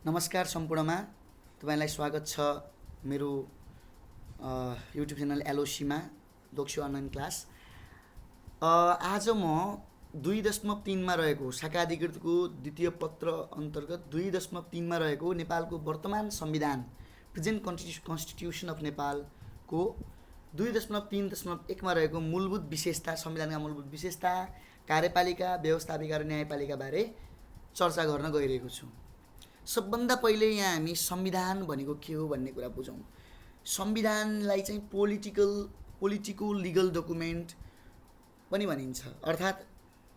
नमस्कार सम्पूर्णमा तपाईँलाई स्वागत छ मेरो युट्युब च्यानल एलओसीमा दोक्सो अनलाइन क्लास। आज म 2.3मा रहेको शाखा अधिकृतको द्वितीय पत्र अन्तर्गत 2.3मा रहेको नेपालको वर्तमान संविधान प्रेजेन्ट कन्स्टिट्युसन अफ नेपालको 2.3.1मा रहेको मूलभूत विशेषता, संविधानका मूलभूत विशेषता, कार्यपालिका, व्यवस्थापिका र न्यायपालिका बारे चर्चा गर्न गइरहेको छु। सबभन्दा पहिले यहाँ हामी संविधान भनेको के हो भन्ने कुरा बुझौँ। संविधानलाई चाहिँ पोलिटिको लिगल डकुमेन्ट पनि भनिन्छ, अर्थात्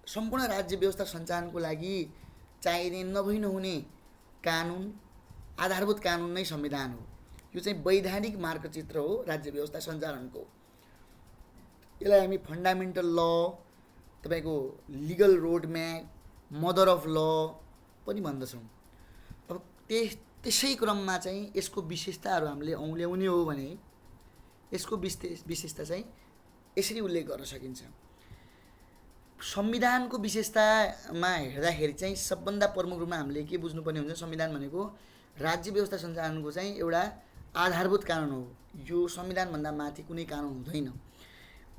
सम्पूर्ण राज्य व्यवस्था सञ्चालनको लागि चाहिने नभई नहुने कानुन, आधारभूत कानुन नै संविधान हो। यो चाहिँ वैधानिक मार्गचित्र हो राज्य व्यवस्था सञ्चालनको। यसलाई हामी फन्डामेन्टल ल, तपाईँको legal road map, mother of ल पनि भन्दछौँ। अब त्यसै क्रममा चाहिँ यसको विशेषताहरू हामीले औँल्याउने हो भने यसको विशेषता चाहिँ यसरी उल्लेख गर्न सकिन्छ। संविधानको विशेषतामा हेर्दाखेरि चाहिँ सबभन्दा प्रमुख रूपमा हामीले के बुझ्नुपर्ने हुन्छ, संविधान भनेको राज्य व्यवस्था सञ्चालनको चाहिँ एउटा आधारभूत कानुन हो। यो संविधानभन्दा माथि कुनै कानुन हुँदैन।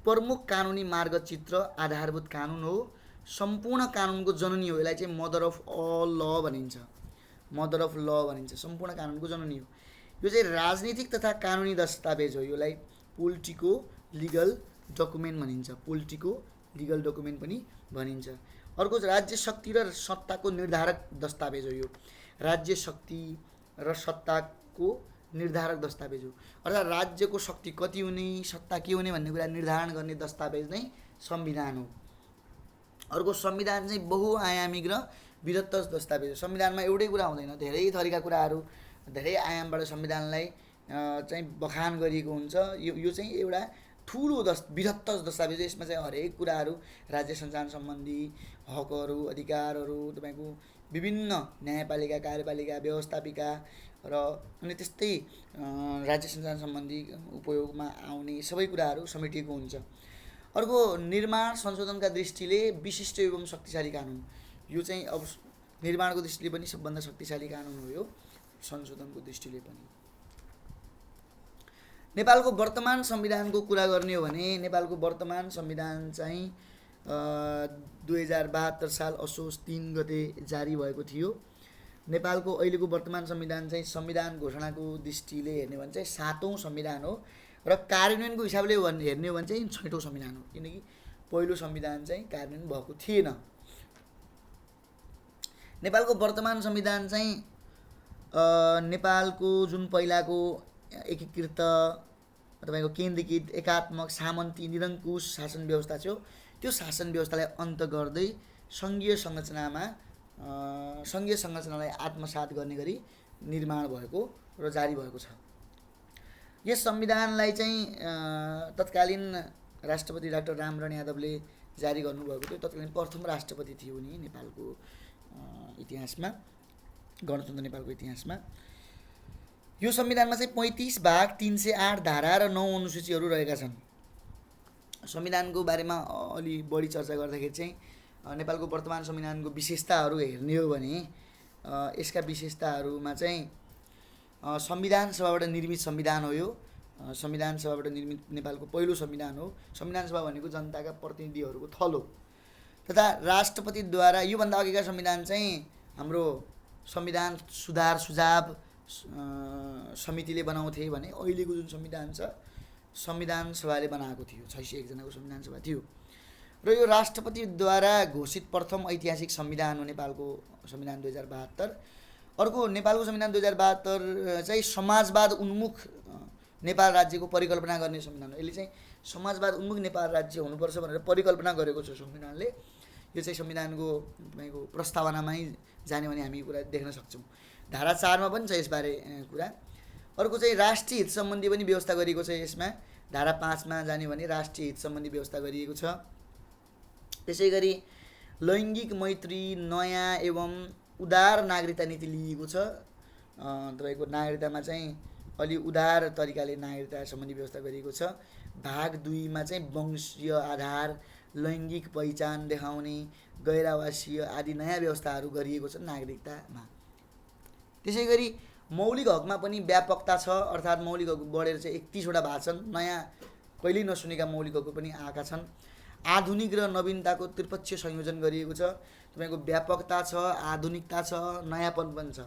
प्रमुख कानुनी मार्गचित्र आधारभूत कानुन हो, सम्पूर्ण कानुनको जननी हो। यसलाई चाहिँ मदर अफ अल ल भनिन्छ, मदर अफ ल भनिन्छ, सम्पूर्ण कानुनको जननी हो। यो चाहिँ राजनीतिक तथा कानुनी दस्तावेज हो। यसलाई पोलिटिको लिगल डकुमेन्ट भनिन्छ, पोलिटिको लिगल डकुमेन्ट पनि भनिन्छ। अर्को राज्य शक्ति र सत्ताको निर्धारक दस्तावेज हो। यो राज्य शक्ति र सत्ताको निर्धारक दस्तावेज हो, अर्थात् राज्यको शक्ति कति हुने, सत्ता के हुने भन्ने कुरा निर्धारण गर्ने दस्तावेज नै संविधान हो। अर्को संविधान चाहिँ बहुआयामिक र विधत्त दस्तावेज हो। संविधानमा एउटै कुरा हुँदैन, धेरै थरीका कुराहरू, धेरै आयामबाट संविधानलाई चाहिँ बखान गरिएको हुन्छ। यो चाहिँ एउटा ठुलो विधत्त दस्तावेज। यसमा चाहिँ हरेक कुराहरू, राज्य सञ्चालन सम्बन्धी हकहरू, अधिकारहरू, तपाईँको विभिन्न न्यायपालिका, कार्यपालिका, व्यवस्थापिका र अनि त्यस्तै राज्य सञ्चालन सम्बन्धी उपयोगमा आउने सबै कुराहरू समेटिएको हुन्छ। अर्को निर्माण संशोधनका दृष्टिले विशिष्ट एवं शक्तिशाली कानुन। यो चाहिँ अब निर्माणको दृष्टिले पनि सबभन्दा शक्तिशाली कानुन हो। यो संशोधनको दृष्टिले पनि। नेपालको वर्तमान संविधानको कुरा गर्ने हो भने नेपालको वर्तमान संविधान चाहिँ 2072 साल असोज 3 गते जारी भएको थियो। नेपालको अहिलेको वर्तमान संविधान चाहिँ संविधान घोषणाको दृष्टिले हेर्ने भने चाहिँ 7औं संविधान हो र कार्यान्वयनको हिसाबले हेर्ने हो भने चाहिँ 6औं संविधान हो, किनकि पहिलो संविधान चाहिँ कार्यान्वयन भएको थिएन। नेपालको वर्तमान संविधान चाहिँ नेपालको जुन पहिलाको एकीकृत तपाईँको केन्द्रीकृत एकात्मक सामन्ती निरङ्कुश शासन व्यवस्था थियो, त्यो शासन व्यवस्थालाई अन्त गर्दै सङ्घीय संरचनालाई आत्मसात गर्ने गरी निर्माण भएको र जारी भएको छ। यस संविधानलाई चाहिँ तत्कालीन राष्ट्रपति डाक्टर रामरण यादवले जारी गर्नुभएको थियो। तत्कालीन प्रथम राष्ट्रपति थियो उनी नेपालको इतिहासमा, गणतन्त्र नेपालको इतिहासमा। यो संविधानमा चाहिँ 35 भाग, 308 धारा र 9 अनुसूचीहरू रहेका छन्। संविधानको बारेमा अलि बढी चर्चा गर्दाखेरि चाहिँ नेपालको वर्तमान संविधानको विशेषताहरू हेर्ने हो भने यसका विशेषताहरूमा चाहिँ संविधान सभाबाट निर्मित संविधान हो। यो संविधान सभाबाट निर्मित नेपालको पहिलो संविधान हो। संविधान सभा भनेको जनताका प्रतिनिधिहरूको थल हो तथा राष्ट्रपतिद्वारा। योभन्दा अघिका संविधान चाहिँ हाम्रो संविधान सुधार सुझाव समितिले बनाउँथे भने अहिलेको जुन संविधान छ संविधान सभाले बनाएको थियो। 601 जनाको संविधान सभा थियो र यो राष्ट्रपतिद्वारा घोषित प्रथम ऐतिहासिक संविधान हो नेपालको संविधान 2072। अर्को नेपालको संविधान 2072 चाहिँ समाजवाद उन्मुख नेपाल राज्यको परिकल्पना गर्ने संविधान हो। यसले चाहिँ समाजवाद उन्मुख नेपाल राज्य हुनुपर्छ भनेर परिकल्पना गरेको छ संविधानले। यो चाहिँ संविधानको तपाईँको प्रस्तावनामै जाने भने हामी कुरा देख्न सक्छौँ। धारा 4मा पनि छ यसबारे कुरा। अर्को चाहिँ राष्ट्रिय हित सम्बन्धी पनि व्यवस्था गरिएको छ यसमा। धारा 5मा जाने भने राष्ट्रिय हित सम्बन्धी व्यवस्था गरिएको छ। त्यसै गरी लैङ्गिक मैत्री, नयाँ एवं उदार नागरिकता नीति लिएको छ। तपाईँको नागरिकतामा चाहिँ अलि उदार तरिकाले नागरिकता सम्बन्धी व्यवस्था गरिएको छ। भाग 2मा चाहिँ वंशीय आधार, लैङ्गिक पहिचान देखाउने, गैर आवासीय आदि नयाँ व्यवस्थाहरू गरिएको छ नागरिकतामा। त्यसै गरी मौलिक हकमा पनि व्यापकता छ, अर्थात् मौलिक हक बढेर चाहिँ 31वटा भएको छन्। नयाँ कहिल्यै नसुनेका मौलिक हकहरू पनि आएका छन्। आधुनिक र नवीनताको त्रिपक्षीय संयोजन गरिएको छ। तपाईँको व्यापकता छ, आधुनिकता छ, नयाँपन पनि छ।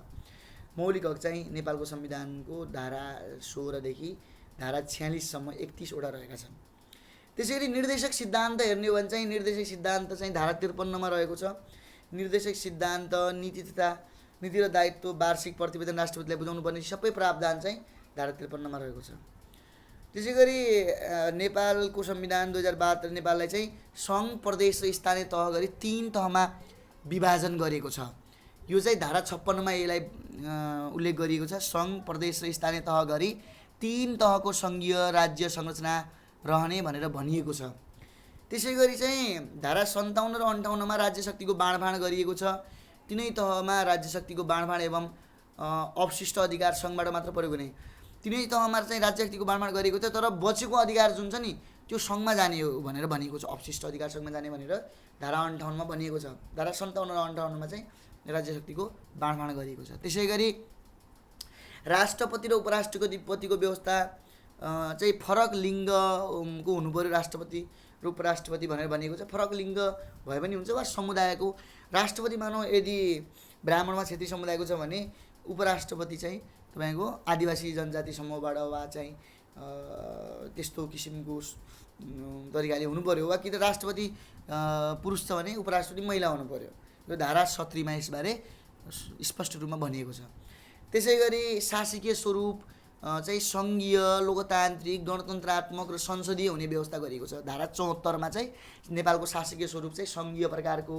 मौलिक हक चाहिँ नेपालको संविधानको धारा 16 देखि धारा 46 सम्म 31वटा रहेका छन्। त्यसै गरी निर्देशक सिद्धान्त हेर्ने हो भने चाहिँ निर्देशक सिद्धान्त चाहिँ धारा 53 मा रहेको छ। निर्देशक सिद्धान्त नीति र दायित्व वार्षिक प्रतिवेदन राष्ट्रपतिलाई बुझाउनु पर्ने सबै प्रावधान चाहिँ धारा 53 मा रहेको छ। त्यसै गरी नेपालको संविधान 2072 नेपाललाई चाहिँ सङ्घ, प्रदेश र स्थानीय तह गरी 3 तहमा विभाजन गरेको छ। यो चाहिँ धारा 56 मा यसलाई उल्लेख गरिएको छ। सङ्घ, प्रदेश र स्थानीय तह गरी 3 तहको सङ्घीय राज्य संरचना रहने भनेर भनिएको छ। त्यसै गरी चाहिँ धारा 57 र 58 मा राज्य शक्तिको बाँडफाँड गरिएको छ। तिनै तहमा राज्य शक्तिको बाँडफाँड एवं अवशिष्ट अधिकार सङ्घबाट मात्र प्रयोग हुने। तिनै तहमा चाहिँ राज्य शक्तिको बाँडफाँड गरिएको थियो, तर बचेको अधिकार जुन छ नि त्यो सङ्घमा जाने हो भनेर भनिएको छ। अवशिष्ट अधिकार सङ्घमा जाने भनेर धारा 58 मा भनिएको छ। धारा 57 र 58 मा चाहिँ राज्य शक्तिको बाँडफाँड गरिएको छ। त्यसै गरी राष्ट्रपति र उपराष्ट्रपतिको व्यवस्था चाहिँ फरक लिङ्गको हुनु पर्यो। राष्ट्रपति र उपराष्ट्रपति भनेर भनिएको छ। फरक लिङ्ग भए पनि हुन्छ वा समुदायको राष्ट्रपति मानौँ यदि ब्राह्मणमा क्षेत्रीय समुदायको छ भने उपराष्ट्रपति चाहिँ तपाईँको आदिवासी जनजाति समूहबाट वा चाहिँ त्यस्तो किसिमको तरिकाले हुनु पर्यो, वा कि त राष्ट्रपति पुरुष छ भने उपराष्ट्रपति महिला हुनु पर्यो। यो धारा 17 मा यसबारे स्पष्ट रूपमा भनिएको छ। त्यसै गरी शासकीय स्वरूप चाहिँ सङ्घीय, लोकतान्त्रिक, गणतन्त्रात्मक र संसदीय हुने व्यवस्था गरिएको छ। धारा 74 मा चाहिँ नेपालको शासकीय स्वरूप चाहिँ सङ्घीय प्रकारको,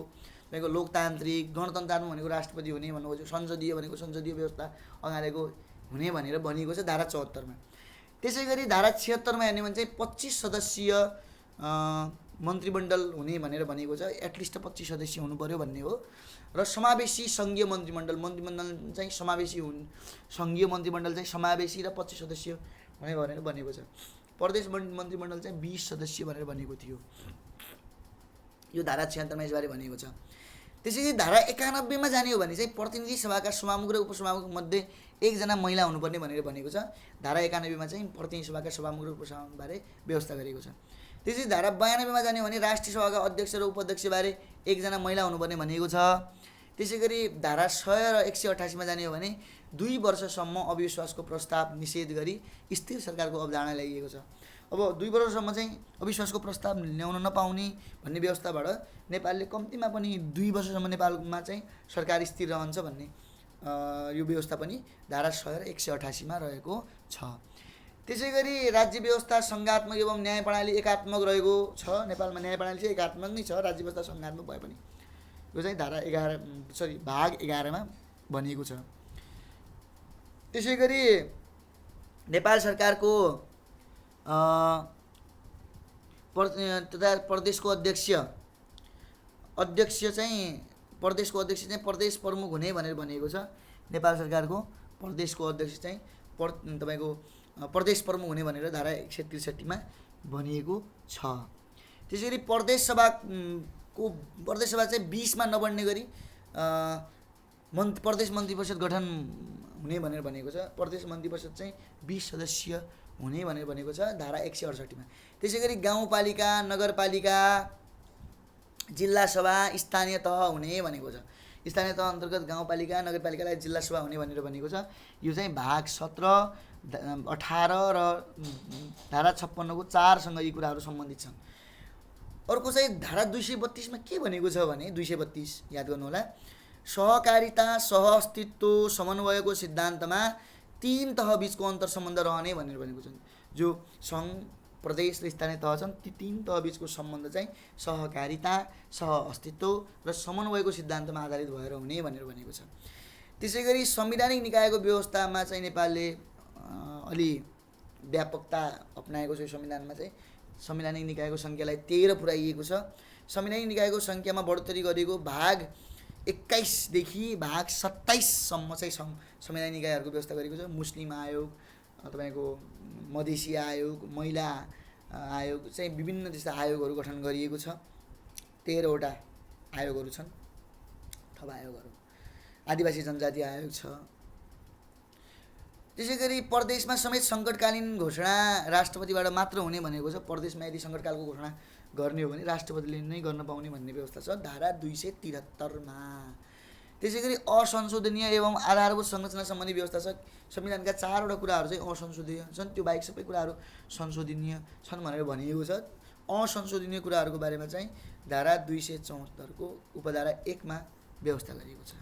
तपाईँको लोकतान्त्रिक, गणतन्त्रात्मक भनेको राष्ट्रपति हुने भन्नुभयो, संसदीय भनेको संसदीय व्यवस्था अगाडिको हुने भनेर भनिएको छ धारा 74 मा। त्यसै गरी धारा 76 मा हेर्ने भने चाहिँ 25 सदस्यीय मन्त्रीमण्डल हुने भनेर भनिएको छ। एटलिस्ट 25 सदस्य हुनु पर्यो भन्ने हो। र समावेशी सङ्घीय मन्त्रीमण्डल चाहिँ समावेशी सङ्घीय मन्त्रीमण्डल चाहिँ समावेशी र 25 सदस्य हुने भनेर भनिएको छ। प्रदेश मन्त्रीमण्डल चाहिँ 20 सदस्य भनेर भनिएको थियो। यो धारा 76 मा यसबारे भनिएको छ। त्यसै गरी धारा 91 मा जाने हो भने चाहिँ प्रतिनिधि सभाका सभामुख र उपसभामुख मध्ये 1 जना महिला हुनुपर्ने भनेर भनेको छ। धारा 91 मा चाहिँ प्रतिनिधि सभाका सभामुख र उपसभामुखबारे व्यवस्था गरेको छ। त्यसै धारा 92 मा जाने हो भने राष्ट्रिय सभाका अध्यक्ष र उपाध्यक्षबारे 1 जना महिला हुनुपर्ने भनिएको छ। त्यसै गरी धारा 100 र 188 मा जाने हो भने 2 वर्षसम्म अविश्वासको प्रस्ताव निषेध गरी स्थिर सरकारको अवधारणा ल्याइएको छ। अब 2 वर्षसम्म चाहिँ अविश्वासको प्रस्ताव ल्याउन नपाउने भन्ने व्यवस्थाबाट नेपालले कम्तीमा पनि 2 वर्षसम्म नेपालमा चाहिँ सरकार स्थिर रहन्छ भन्ने यो व्यवस्था पनि धारा 100 र 188 मा रहेको छ। त्यसै गरी राज्य व्यवस्था सङ्घात्मक एवं न्याय प्रणाली एकात्मक रहेको छ। नेपालमा न्याय प्रणाली चाहिँ एकात्मक नै छ, राज्य व्यवस्था सङ्घात्मक भए पनि। यो चाहिँ भाग 11 मा भनिएको छ। त्यसै गरी नेपाल सरकारको प्रदेशको अध्यक्ष चाहिँ प्रदेश प्रमुख हुने भनेर भनिएको छ। नेपाल सरकारको प्रदेशको अध्यक्ष चाहिँ तपाईँको प्रदेश प्रमुख हुने भनेर धारा 163 मा भनिएको छ। त्यसै गरी प्रदेश सभा चाहिँ 20 मा नबढ्ने गरी प्रदेश मन्त्री परिषद गठन हुने भनेर भनेको छ। प्रदेश मन्त्री परिषद चाहिँ 20 सदस्य हुने भनेर भनेको छ धारा 168 मा। त्यसै गरी गाउँपालिका, नगरपालिका, जिल्ला सभा, स्थानीय तह हुने भनेको छ। स्थानीय तह अन्तर्गत गाउँपालिका, नगरपालिकालाई जिल्ला सभा हुने भनेर भनेको छ। यो चाहिँ भाग 17, 18 र धारा 56 को 4 सँग यी कुराहरू सम्बन्धित छन्। अर्को चाहिँ धारा 232 मा के भनेको छ भने 232 याद गर्नुहोला, सहकारिता, सहअस्तित्व, समन्वयको सिद्धान्तमा 3 तह बीचको अन्तर सम्बन्ध रहने भनेर भनेको छ। जो सङ्घ, प्रदेश र स्थानीय तह छन् ती 3 तह बीचको सम्बन्ध चाहिँ सहकारिता, सहअस्तित्व र समन्वयको सिद्धान्तमा आधारित भएर हुने भनेर भनेको छ। त्यसै गरी संवैधानिक निकायको व्यवस्थामा चाहिँ नेपालले अलि व्यापकता अपनाएको छ। संविधानमा चाहिँ संवैधानिक निकायको सङ्ख्यालाई 13 पुर्याइएको छ। संवैधानिक निकायको सङ्ख्यामा बढोत्तरी गरेको भाग 21 देखि भाग 27 सम्म चाहिँ संवैधानिक निकायहरूको व्यवस्था गरेको छ। मुस्लिम आयोग, तपाईँको मधेसी आयोग, महिला आयोग चाहिँ विभिन्न जस्ता आयोगहरू गठन गरिएको छ। 13 वटा आयोगहरू छन्। थप आयोगहरू आदिवासी जनजाति आयोग छ, त्यसै गरी प्रदेशमा समेत सङ्कटकालीन घोषणा राष्ट्रपतिबाट मात्र हुने भनेको छ। प्रदेशमा यदि सङ्कटकालको घोषणा गर्ने हो भने राष्ट्रपतिले नै गर्न पाउने भन्ने व्यवस्था छ धारा 273मा। त्यसै गरी असंशोधनीय एवं आधारभूत संरचना सम्बन्धी व्यवस्था छ। संविधानका 4वटा कुराहरू चाहिँ असंशोधनीय छन्, त्यो बाहेक सबै कुराहरू संशोधनीय छन् भनेर भनिएको छ। असंशोधनीय कुराहरूको बारेमा चाहिँ धारा 274 को उपधारा 1 मा व्यवस्था गरिएको छ।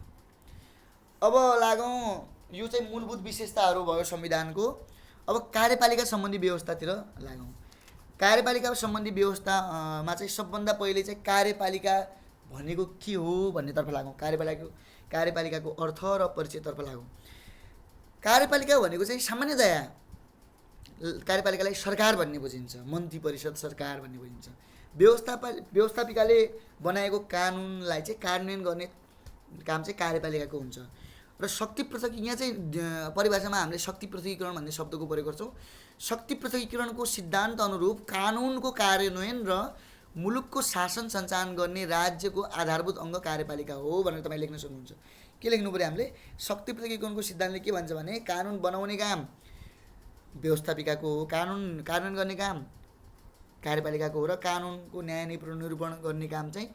अब लागौँ, यो चाहिँ मूलभूत विशेषताहरू भयो संविधानको। अब कार्यपालिका सम्बन्धी व्यवस्थातिर लागौँ। कार्यपालिका सम्बन्धी व्यवस्थामा चाहिँ सबभन्दा पहिले चाहिँ कार्यपालिका भनेको के हो भन्नेतर्फ लागौँ। कार्यपालिकाको अर्थ र परिचयतर्फ लागौँ। कार्यपालिका भनेको चाहिँ सामान्यतया कार्यपालिकालाई सरकार भन्ने बुझिन्छ, मन्त्री परिषद सरकार भन्ने बुझिन्छ। व्यवस्थापिकाले बनाएको कानुनलाई चाहिँ कार्यान्वयन गर्ने काम चाहिँ कार्यपालिकाको हुन्छ। र शक्ति पृथक, यहाँ चाहिँ परिभाषामा हामीले शक्ति पृथकीकरण भन्ने शब्दको प्रयोग गर्छौँ। शक्ति पृथकीकरणको सिद्धान्त अनुरूप कानुनको कार्यान्वयन र मुलुकको शासन सञ्चालन गर्ने राज्यको आधारभूत अङ्ग कार्यपालिका हो भनेर तपाईँ लेख्न सक्नुहुन्छ। के लेख्नु पऱ्यो हामीले? शक्ति पृथकीकरणको सिद्धान्तले के भन्छ भने कानुन बनाउने काम व्यवस्थापिकाको हो, कानुन कार्यान्वयन गर्ने काम कार्यपालिकाको हो र कानुनको न्याय निरूपण गर्ने काम चाहिँ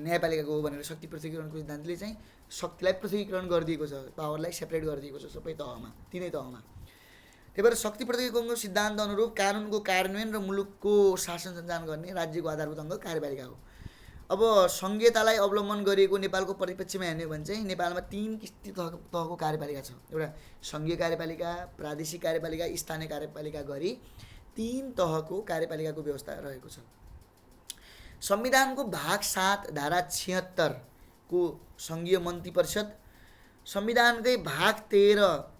न्यायपालिकाको हो भनेर शक्ति पृथकीकरणको सिद्धान्तले चाहिँ शक्तिलाई पृथकीकरण गरिदिएको छ, पावरलाई सेपरेट गरिदिएको छ सबै तहमा, तिनै तहमा। त्यही भएर शक्ति पृथकीकरणको सिद्धान्त अनुरूप कानुनको कार्यान्वयन र मुलुकको शासन सञ्चालन गर्ने राज्यको आधारभूत अङ्ग कार्यपालिका हो। अब संघीयतालाई अवलम्बन गरिएको नेपालको परिप्रेक्ष्यमा हेर्ने हो भने चाहिँ नेपालमा 3 तहको कार्यपालिका छ। एउटा सङ्घीय कार्यपालिका, प्रादेशिक कार्यपालिका, स्थानीय कार्यपालिका गरी 3 तहको कार्यपालिकाको व्यवस्था रहेको छ। संविधानको भाग 7 धारा 76 को सङ्घीय मन्त्री परिषद, संविधानकै भाग 13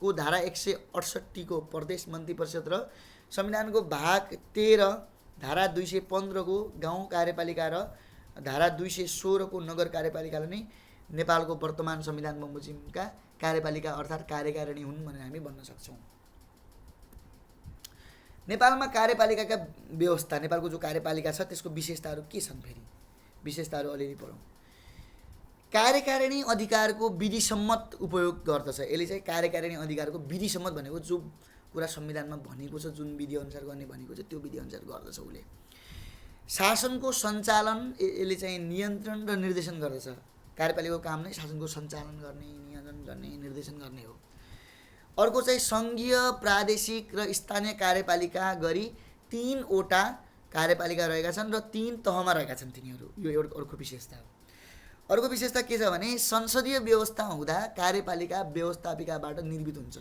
को धारा 168 को प्रदेश मन्त्री परिषद र संविधानको भाग 13 धारा 215 को गाउँ कार्यपालिका र धारा 216 को नगर कार्यपालिकाले नै नेपालको वर्तमान संविधान बमोजिमका कार्यपालिका अर्थात् कार्यकारिणी हुन् भनेर हामी भन्न सक्छौँ। नेपालमा कार्यपालिकाका व्यवस्था, नेपालको जो कार्यपालिका छ त्यसको विशेषताहरू के छन्? फेरि विशेषताहरू अलिअलि पढौँ। कार्यकारिणी अधिकारको विधिसम्मत उपयोग गर्दछ। यसले चाहिँ कार्यकारिणी अधिकारको विधिसम्मत भनेको जो कुरा संविधानमा भनेको छ, जुन विधि अनुसार गर्ने भनेको छ त्यो विधि अनुसार गर्दछ उसले। शासनको सञ्चालन यसले चाहिँ नियन्त्रण र निर्देशन गर्दछ। कार्यपालिकाको काम नै शासनको सञ्चालन गर्ने, नियन्त्रण गर्ने, निर्देशन गर्ने हो। अर्को चाहिँ सङ्घीय, प्रादेशिक र स्थानीय कार्यपालिका गरी 3वटा कार्यपालिका रहेका छन् र 3 तहमा रहेका छन् तिनीहरू। यो एउटा अर्को विशेषता हो। अर्को विशेषता के छ भने संसदीय व्यवस्था हुँदा कार्यपालिका व्यवस्थापिकाबाट निर्मित हुन्छ।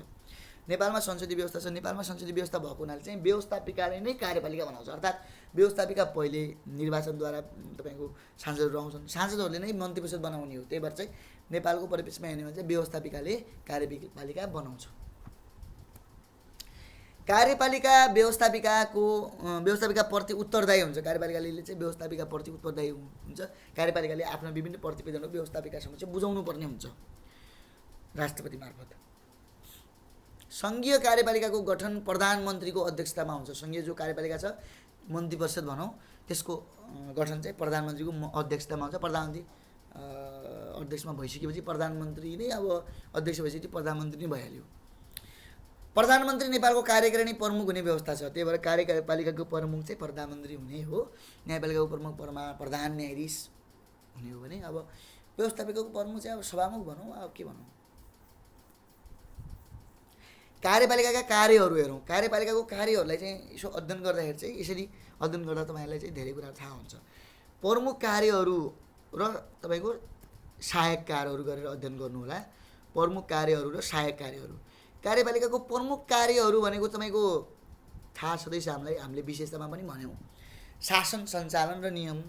नेपालमा संसदीय व्यवस्था छ। नेपालमा संसदीय व्यवस्था भएको हुनाले चाहिँ व्यवस्थापिकाले नै कार्यपालिका बनाउँछ। अर्थात् व्यवस्थापिका पहिले निर्वाचनद्वारा तपाईँको सांसदहरू आउँछन्, सांसदहरूले नै मन्त्री परिषद बनाउने हो। त्यही भएर चाहिँ नेपालको परिप्रेक्ष्यमा हेर्ने भने चाहिँ व्यवस्थापिकाले कार्यपालिका बनाउँछ। कार्यपालिका व्यवस्थापिकाप्रति उत्तरदायी हुन्छ। कार्यपालिकाले चाहिँ व्यवस्थापिकाप्रति उत्तरदायी हुन्छ। कार्यपालिकाले आफ्ना विभिन्न प्रतिवेदनहरू व्यवस्थापिकासँग चाहिँ बुझाउनु पर्ने हुन्छ राष्ट्रपति मार्फत। सङ्घीय कार्यपालिकाको गठन प्रधानमन्त्रीको अध्यक्षतामा हुन्छ। सङ्घीय जो कार्यपालिका छ, मन्त्री परिषद भनौँ, त्यसको गठन चाहिँ प्रधानमन्त्रीको अध्यक्षतामा हुन्छ। प्रधानमन्त्री अध्यक्षमा भइसकेपछि प्रधानमन्त्री नै अब अध्यक्ष भइसकेपछि प्रधानमन्त्री नै भइहाल्यो। प्रधानमन्त्री नेपालको कार्यकारिणी प्रमुख हुने व्यवस्था छ। त्यही भएर कार्यपालिकाको प्रमुख चाहिँ प्रधानमन्त्री हुने हो। न्यायपालिकाको प्रमुख प्रधान न्यायाधीश हुने हो भने अब व्यवस्थापिकाको प्रमुख चाहिँ अब सभामुख भनौँ, अब के भनौँ। कार्यपालिकाका कार्यहरू हेरौँ। कार्यपालिकाको कार्यहरूलाई चाहिँ यसो अध्ययन गर्दाखेरि चाहिँ यसरी अध्ययन गर्दा तपाईँहरूलाई चाहिँ धेरै कुरा थाहा हुन्छ। प्रमुख कार्यहरू र तपाईँको सहायक कार्यहरू गरेर अध्ययन गर्नुहोला। प्रमुख कार्यहरू र सहायक कार्यहरू। कार्यपालिकाको प्रमुख कार्यहरू भनेको तपाईँको थाहा छँदैछ हामीलाई, हामीले विशेषतामा पनि भन्यौँ। शासन सञ्चालन र नियम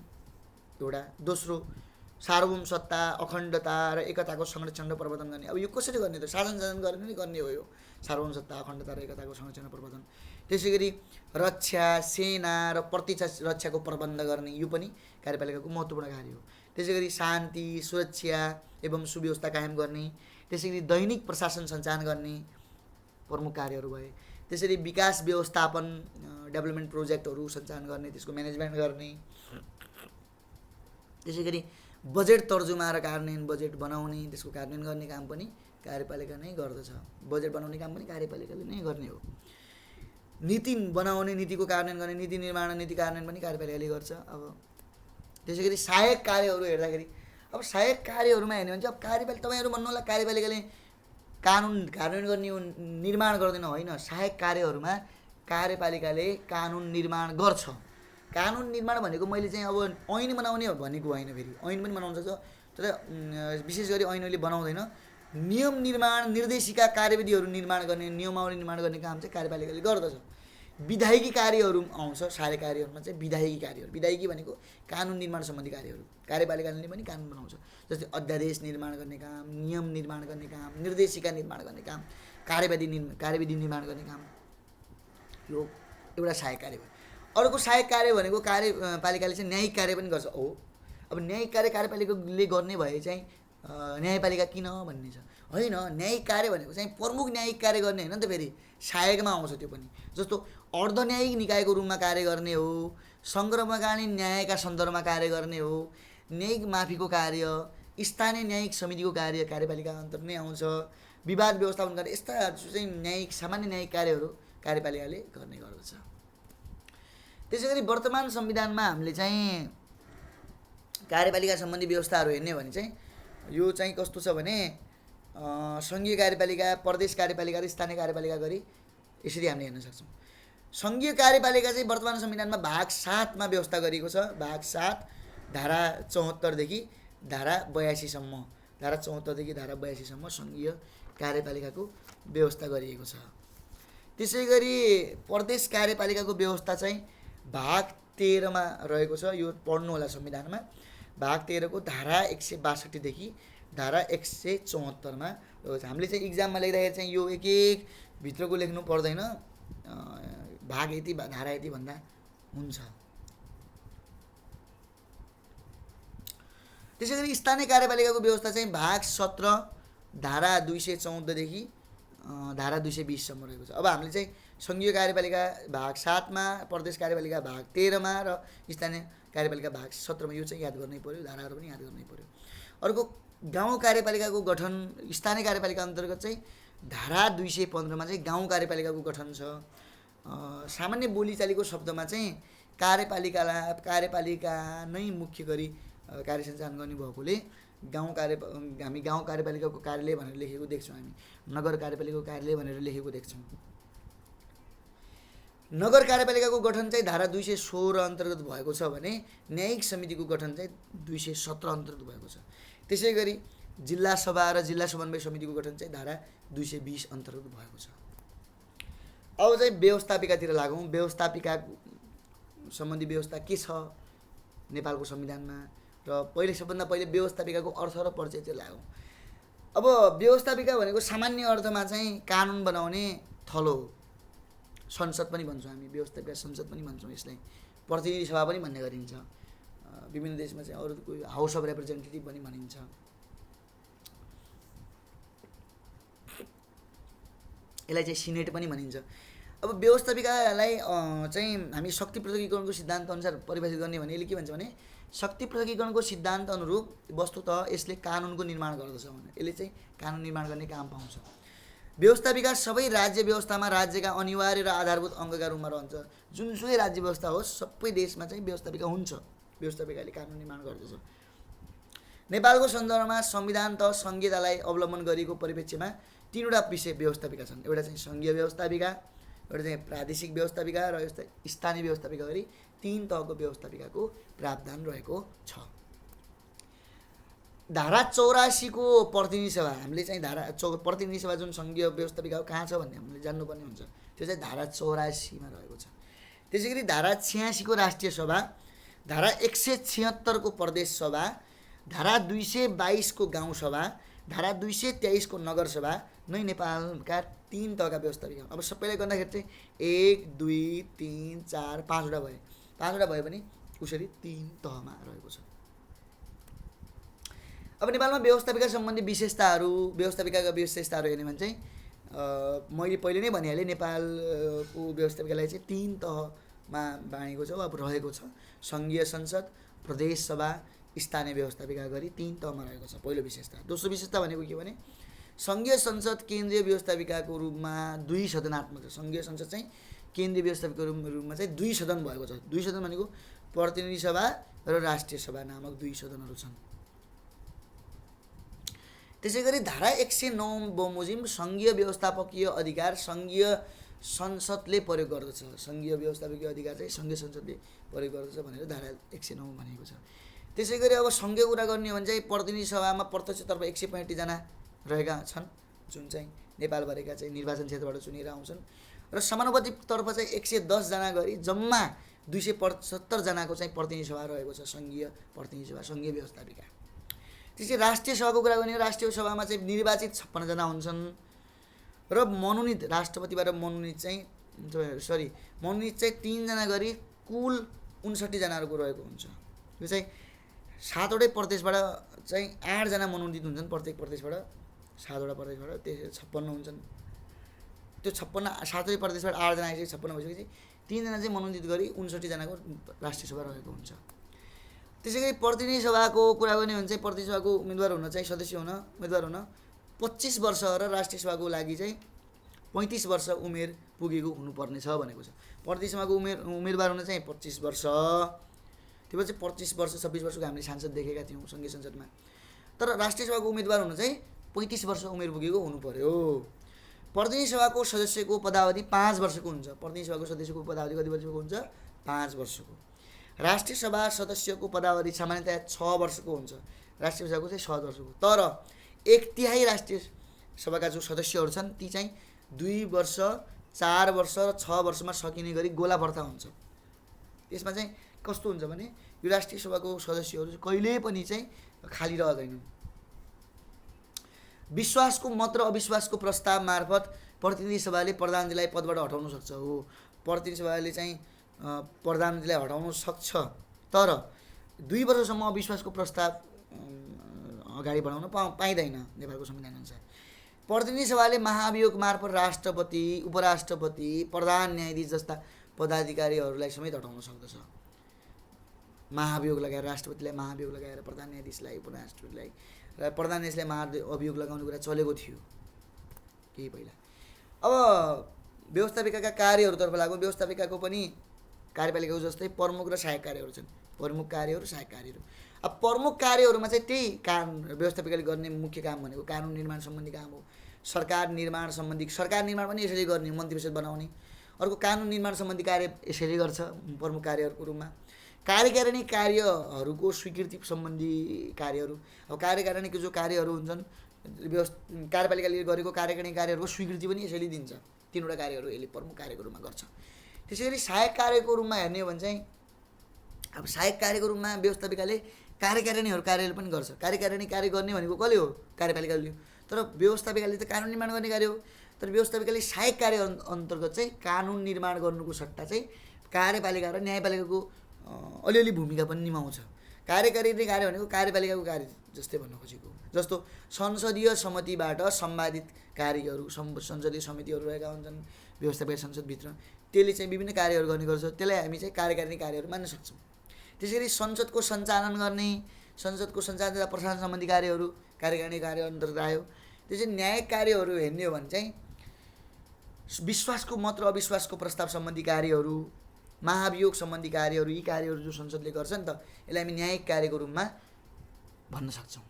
एउटा। दोस्रो सार्वभौम सत्ता, अखण्डता र एकताको संरक्षण र प्रवर्धन गर्ने। अब यो कसरी गर्ने त? शासन सञ्चालन गर्ने नै गर्ने हो यो सार्वभौम सत्ता, अखण्डता र एकताको संरक्षण र प्रवर्धन। त्यसै गरी रक्षा, सेना र प्रतिरक्षा रक्षाको प्रबन्ध गर्ने, यो पनि कार्यपालिकाको महत्त्वपूर्ण कार्य हो। त्यसै गरी शान्ति, सुरक्षा एवं सुव्यवस्था कायम गर्ने। त्यसै गरी दैनिक प्रशासन सञ्चालन गर्ने प्रमुख कार्यहरू भए। त्यसरी विकास व्यवस्थापन, डेभलपमेन्ट प्रोजेक्टहरू सञ्चालन गर्ने, त्यसको म्यानेजमेन्ट गर्ने। त्यसै गरी बजेट तर्जुमा र कार्यान्वयन, बजेट बनाउने, त्यसको कार्यान्वयन गर्ने काम पनि कार्यपालिका नै गर्दछ। बजेट बनाउने काम पनि कार्यपालिकाले नै गर्ने हो। नीति बनाउने, नीतिको कार्यान्वयन गर्ने, नीति निर्माण, नीति कार्यान्वयन पनि कार्यपालिकाले गर्छ। अब त्यसै गरी सहायक कार्यहरू हेर्दाखेरि अब सहायक कार्यहरूमा हेर्ने भने चाहिँ अब कार्यपालिका, तपाईँहरू भन्नु होला कार्यपालिकाले कानुन कार्यान्वयन गर्ने हो, निर्माण गर्दैन, होइन। सहायक कार्यहरूमा कार्यपालिकाले कानुन निर्माण गर्छ। कानुन निर्माण भनेको मैले चाहिँ अब ऐन बनाउने हो भनेको होइन, फेरि ऐन पनि बनाउन सक्छ, तर विशेष गरी ऐनले बनाउँदैन। नियम निर्माण, निर्देशिका, कार्यविधिहरू निर्माण गर्ने, नियमावली निर्माण गर्ने काम चाहिँ कार्यपालिकाले गर्दछ। विधायिकी कार्यहरू आउँछ सहायक कार्यहरूमा चाहिँ। विधायिकी कार्यहरू, विधायिकी भनेको कानुन निर्माण सम्बन्धी कार्यहरू, कार्यपालिकाले पनि कानुन बनाउँछ। जस्तै अध्यादेश निर्माण गर्ने काम, नियम निर्माण गर्ने काम, निर्देशिका निर्माण गर्ने काम, कार्यविधि निर्माण गर्ने काम, यो एउटा सहायक कार्य भयो। अर्को सहायक कार्य भनेको कार्यपालिकाले चाहिँ न्यायिक कार्य पनि गर्छ। हो, अब न्यायिक कार्य कार्यपालिकाले गर्ने भए चाहिँ न्यायपालिका किन भन्ने छ, होइन। न्यायिक कार्य भनेको चाहिँ प्रमुख न्यायिक कार्य गर्ने होइन नि त, फेरि सहायकमा आउँछ त्यो पनि। जस्तो अर्धन्यायिक निकायको रूपमा कार्य गर्ने हो, सङ्ग्रहकालीन न्यायका सन्दर्भमा कार्य गर्ने हो, न्यायिक माफीको कार्य, स्थानीय न्यायिक समितिको कार्य कार्यपालिका अन्तर्गत नै आउँछ। विवाद व्यवस्थापन कार्य, यस्ता चाहिँ न्यायिक सामान्य न्यायिक कार्यहरू कार्यपालिकाले गर्ने गर्दछ। त्यसै गरी वर्तमान संविधानमा हामीले चाहिँ कार्यपालिका सम्बन्धी व्यवस्थाहरू हेर्ने भने चाहिँ यो चाहिँ कस्तो छ भने सङ्घीय कार्यपालिका, प्रदेश कार्यपालिका र स्थानीय कार्यपालिका गरी यसरी हामीले हेर्न सक्छौँ। सङ्घीय कार्यपालिका चाहिँ वर्तमान संविधानमा भाग 7 मा व्यवस्था गरिएको छ। भाग 7 धारा 74 देखि धारा 82 सम्म, धारा 74 देखि धारा 82 सम्म सङ्घीय कार्यपालिकाको व्यवस्था गरिएको छ। त्यसै गरी प्रदेश कार्यपालिकाको व्यवस्था चाहिँ भाग 13 मा रहेको छ। यो पढ्नु होला संविधानमा। भाग 13 को धारा 162 देखि धारा 174 मा रहेको छ। हामीले चाहिँ इक्जाममा लेख्दाखेरि चाहिँ यो एक एक भित्रको लेख्नु पर्दैन, भाग यति धारा यति भन्दा हुन्छ। त्यसै गरी स्थानीय कार्यपालिकाको व्यवस्था चाहिँ भाग 17 धारा 214 देखि धारा 220 सम्म रहेको छ। अब हामीले चाहिँ सङ्घीय कार्यपालिका भाग 7 मा, प्रदेश कार्यपालिका भाग 13 मा र स्थानीय कार्यपालिका भाग 17 मा, यो चाहिँ याद गर्नै पर्यो, धाराहरू पनि याद गर्नै पर्यो। अर्को गाउँ कार्यपालिकाको गठन, स्थानीय कार्यपालिका अन्तर्गत चाहिँ धारा 215 मा चाहिँ गाउँ कार्यपालिकाको गठन छ। सामान्य बोलीचालीको शब्दमा चाहिँ कार्यपालिका नै मुख्य गरी कार्य सञ्चालन गर्ने भएकोले हामी गाउँ कार्यपालिकाको कार्यालय भनेर लेखेको देख्छौँ, हामी नगर कार्यपालिकाको कार्यालय भनेर लेखेको देख्छौँ। नगर कार्यपालिकाको गठन चाहिँ धारा 216 अन्तर्गत भएको छ भने न्यायिक समितिको गठन चाहिँ 217 अन्तर्गत भएको छ। त्यसै गरी जिल्ला सभा र जिल्ला समन्वय समितिको गठन चाहिँ धारा 220 अन्तर्गत भएको छ। अब चाहिँ व्यवस्थापिकातिर लागौँ। व्यवस्थापिका सम्बन्धी व्यवस्था के छ नेपालको संविधानमा, र सबभन्दा पहिले व्यवस्थापिकाको अर्थ र परिचयतिर लागौँ। अब व्यवस्थापिका भनेको सामान्य अर्थमा चाहिँ कानुन बनाउने थलो हो। संसद पनि भन्छौँ हामी, व्यवस्थापिका संसद पनि भन्छौँ यसलाई, प्रतिनिधि सभा पनि भन्ने गरिन्छ। विभिन्न देशमा चाहिँ अरू कोही हाउस अफ रिप्रेजेन्टेटिभ पनि भनिन्छ। यसलाई चाहिँ सिनेट पनि भनिन्छ। अब व्यवस्थापिकालाई चाहिँ हामी शक्ति पृथकीकरणको सिद्धान्त अनुसार परिभाषित गर्ने भने यसले के भन्छ भने शक्ति पृथकीकरणको सिद्धान्त अनुरूप वस्तुतः यसले कानुनको निर्माण गर्दछ भने यसले चाहिँ कानुन निर्माण गर्ने काम पाउँछ। व्यवस्थापिका सबै राज्य व्यवस्थामा राज्यका अनिवार्य र आधारभूत अङ्गका रूपमा रहन्छ। जुनसुकै राज्य व्यवस्था होस् सबै देशमा चाहिँ व्यवस्थापिका हुन्छ। व्यवस्थापिकाले कानुन निर्माण गर्दछ। नेपालको सन्दर्भमा संविधान त संहितालाई अवलम्बन गरेको परिप्रेक्ष्यमा तीनवटा विषय व्यवस्थापिका छन्। एउटा चाहिँ सङ्घीय व्यवस्थापिका, एउटा चाहिँ प्रादेशिक व्यवस्थापिका र यस्तै स्थानीय व्यवस्थापिका गरी 3 तहको व्यवस्थापिकाको प्रावधान रहेको छ। धारा 84 को प्रतिनिधि सभा, हामीले चाहिँ प्रतिनिधि सभा जुन सङ्घीय व्यवस्थापिका हो कहाँ छ भन्ने हामीले जान्नुपर्ने हुन्छ। त्यो चाहिँ धारा 84 मा रहेको छ। त्यसै गरी धारा 86 को राष्ट्रिय सभा, धारा 176 को प्रदेश सभा, धारा 222 को गाउँ सभा, धारा 223 को नगर सभा नै नेपालका 3 तहका व्यवस्थापिका। अब सबैलाई गर्दाखेरि चाहिँ 1 2 3 4 5वटा भए, 5वटा भयो भने उसरी 3 तहमा रहेको छ। अब नेपालमा व्यवस्थापिका सम्बन्धी व्यवस्थापिकाका विशेषताहरू हेर्ने भने चाहिँ मैले पहिले नै भनिहालेँ, नेपालको व्यवस्थापिकालाई चाहिँ 3 तहमा बाँडेको छ, अब रहेको छ। सङ्घीय संसद, प्रदेश सभा, स्थानीय व्यवस्थापिका गरी 3 तहमा रहेको छ। पहिलो विशेषता। दोस्रो विशेषता भनेको के भने सङ्घीय संसद केन्द्रीय व्यवस्थापिकाको रूपमा 2 सदनात्मक छ। सङ्घीय संसद चाहिँ केन्द्रीय व्यवस्थापिकाको रूपमा चाहिँ 2 सदन भएको छ। 2 सदन भनेको प्रतिनिधि सभा र राष्ट्रिय सभा नामक 2 सदनहरू छन्। त्यसै गरी धारा 109 बमोजिम सङ्घीय व्यवस्थापकीय अधिकार सङ्घीय संसदले प्रयोग गर्दछ। सङ्घीय व्यवस्थापकीय अधिकार चाहिँ सङ्घीय संसदले प्रयोग गर्दछ भनेर धारा 109 भनेको छ। त्यसै गरी अब सङ्घीय कुरा गर्ने हो भने चाहिँ प्रतिनिधि सभामा प्रत्यक्षतर्फ 165 जना रहेका छन्, जुन चाहिँ नेपालभरिका चाहिँ निर्वाचन क्षेत्रबाट चुनेर आउँछन्, र समानुपातिकतर्फ चाहिँ 110 जना गरी जम्मा 275 जनाको चाहिँ प्रतिनिधि सभा रहेको छ। सङ्घीय प्रतिनिधि सभा, सङ्घीय व्यवस्थापिका। त्यसै राष्ट्रिय सभाको कुरा गर्ने हो, राष्ट्रिय सभामा चाहिँ निर्वाचित 56 जना हुन्छन् र मनोनित राष्ट्रपतिबाट मनोनित चाहिँ मनोनित चाहिँ 3 जना गरी कुल 59 जनाहरूको रहेको हुन्छ। यो चाहिँ 7वटै प्रदेशबाट चाहिँ 8 जना मनोनित हुन्छन्, प्रत्येक प्रदेशबाट 7वटा प्रदेशबाट, त्यसै 56 हुन्छन्। त्यो 56 7वटै प्रदेशबाट 8 जना आइसके 56 भइसकेपछि 3 जना चाहिँ मनोनित गरी 59 जनाको राष्ट्रिय सभा रहेको हुन्छ। त्यसै गरी प्रतिनिधि सभाको कुरा गर्ने हो भने चाहिँ प्रतिनिधि सभाको उम्मेदवार हुन चाहिँ उम्मेदवार हुन 25 वर्ष र राष्ट्रिय सभाको लागि चाहिँ 35 वर्ष उमेर पुगेको हुनुपर्नेछ भनेको छ। प्रतिनिधि सभाको उम्मेदवार हुन चाहिँ 25 वर्ष, त्यो पछि 25 वर्ष 26 वर्षको हामीले सांसद देखेका थियौँ सङ्घीय संसदमा। तर राष्ट्रिय सभाको उम्मेदवार हुन चाहिँ 35 वर्ष उमेर पुगेको हुनु पर्यो। प्रतिनिधि सभाको सदस्यको पदावधि 5 वर्षको हुन्छ। प्रतिनिधि सभाको सदस्यको पदावधि कति वर्षको हुन्छ? 5 वर्षको। राष्ट्रिय सभा सदस्यको पदावधि सामान्यतया 6 वर्षको हुन्छ। राष्ट्रिय सभाको चाहिँ 7 वर्षको। तर 1/3 राष्ट्रिय सभाका जो सदस्यहरू छन् ती चाहिँ 2 वर्ष, 4 वर्ष र 6 वर्षमा सकिने गरी गोला भर्ता हुन्छ। त्यसमा चाहिँ कस्तो हुन्छ भने यो राष्ट्रिय सभाको सदस्यहरू कहिल्यै पनि चाहिँ खाली रहँदैनन्। विश्वासको मत र अविश्वासको प्रस्ताव मार्फत प्रतिनिधि सभाले प्रधानमन्त्रीलाई पदबाट हटाउन सक्छ। हो, प्रतिनिधि सभाले चाहिँ प्रधानमन्त्रीलाई हटाउन सक्छ, तर 2 वर्षसम्म अविश्वासको प्रस्ताव अगाडि बढाउन पाइँदैन नेपालको संविधान अनुसार। प्रतिनिधि सभाले महाभियोग मार्फत राष्ट्रपति, उपराष्ट्रपति, प्रधान न्यायाधीश जस्ता पदाधिकारीहरूलाई समेत हटाउन सक्दछ। महाभियोग लगाएर राष्ट्रपतिलाई महाभियोग लगाएर प्रधान न्यायाधीशलाई, उपराष्ट्रपतिलाई र प्रधान न्यायाधीशलाई महाभियोग लगाउने कुरा चलेको थियो केही पहिला। अब व्यवस्थापिकाका कार्यहरूतर्फ लागौँ। व्यवस्थापिकाको पनि कार्यपालिकाको जस्तै प्रमुख र सहायक कार्यहरू छन्। प्रमुख कार्यहरू, सहायक कार्यहरू। अब प्रमुख कार्यहरूमा चाहिँ त्यही कानुन व्यवस्थापिकाले गर्ने मुख्य काम भनेको कानुन निर्माण सम्बन्धी काम हो। सरकार निर्माण पनि यसरी गर्ने, मन्त्री परिषद बनाउने। अर्को कानुन निर्माण सम्बन्धी कार्य यसरी गर्छ प्रमुख कार्यहरूको रूपमा। कार्यकारिणी कार्यहरूको स्वीकृति सम्बन्धी कार्यहरू, अब कार्यकारिणीको जो कार्यहरू हुन्छन् कार्यपालिकाले गरेको कार्यकारिणी कार्यहरूको स्वीकृति पनि यसैले दिन्छ। 3वटा कार्यहरू यसले प्रमुख कार्यको रूपमा गर्छ। त्यसै गरी सहायक कार्यको रूपमा हेर्ने हो भने चाहिँ अब सहायक कार्यको रूपमा व्यवस्थापिकाले कार्यकारिणीहरू कार्यले पनि गर्छ। कार्यकारिणी कार्य गर्ने भनेको कसले हो? कार्यपालिकाले हो। तर व्यवस्थापिकाले त कानुन निर्माण गर्ने कार्य हो। तर व्यवस्थापिकाले सहायक कार्य अन्तर्गत चाहिँ कानुन निर्माण गर्नुको सट्टा चाहिँ कार्यपालिका र न्यायपालिकाको अलिअलि भूमिका पनि निभाउँछ। कार्यकारिणी कार्य भनेको कार्यपालिकाको कार्य जस्तै भन्न खोजेको। जस्तो संसदीय समितिबाट सम्पादित कार्यहरू, संसदीय समितिहरू रहेका हुन्छन् व्यवस्थापिका संसदभित्र, त्यसले चाहिँ विभिन्न कार्यहरू गर्ने गर्छ। त्यसलाई हामी चाहिँ कार्यकारिणी कार्यहरू मान्न सक्छौँ। त्यसैगरी संसदको सञ्चालन गर्ने, संसदको सञ्चालन तथा प्रशासन सम्बन्धी कार्यहरू कार्यकारिणी कार्य अन्तर्गत आयो। त्यसै न्यायिक कार्यहरू हेर्ने हो भने चाहिँ विश्वासको मत र अविश्वासको प्रस्ताव सम्बन्धी कार्यहरू, महाभियोग सम्बन्धी कार्यहरू, यी कार्यहरू जो संसदले गर्छ नि त, यसलाई हामी न्यायिक कार्यको रूपमा भन्न सक्छौँ।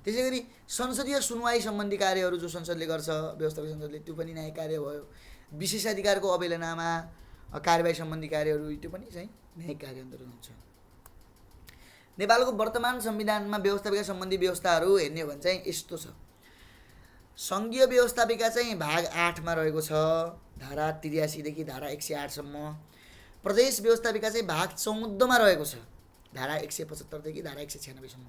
त्यसै गरी संसदीय सुनवाई सम्बन्धी कार्यहरू जो संसदले गर्छ, व्यवस्थापिका संसदले, त्यो पनि न्यायिक कार्य भयो। विशेषाधिकारको अवहेलनामा कारबाही सम्बन्धी कार्यहरू, त्यो पनि चाहिँ न्यायिक कार्य अन्तर्गत आउँछ। नेपालको वर्तमान संविधानमा व्यवस्थापिका सम्बन्धी व्यवस्थाहरू हेर्ने हो भने चाहिँ यस्तो छ। सङ्घीय व्यवस्थापिका चाहिँ भाग 8मा रहेको छ, धारा 83 देखि धारा 108 सम्म। प्रदेश व्यवस्थापिका चाहिँ भाग 14मा रहेको छ, धारा 175 देखि धारा 196 सम्म।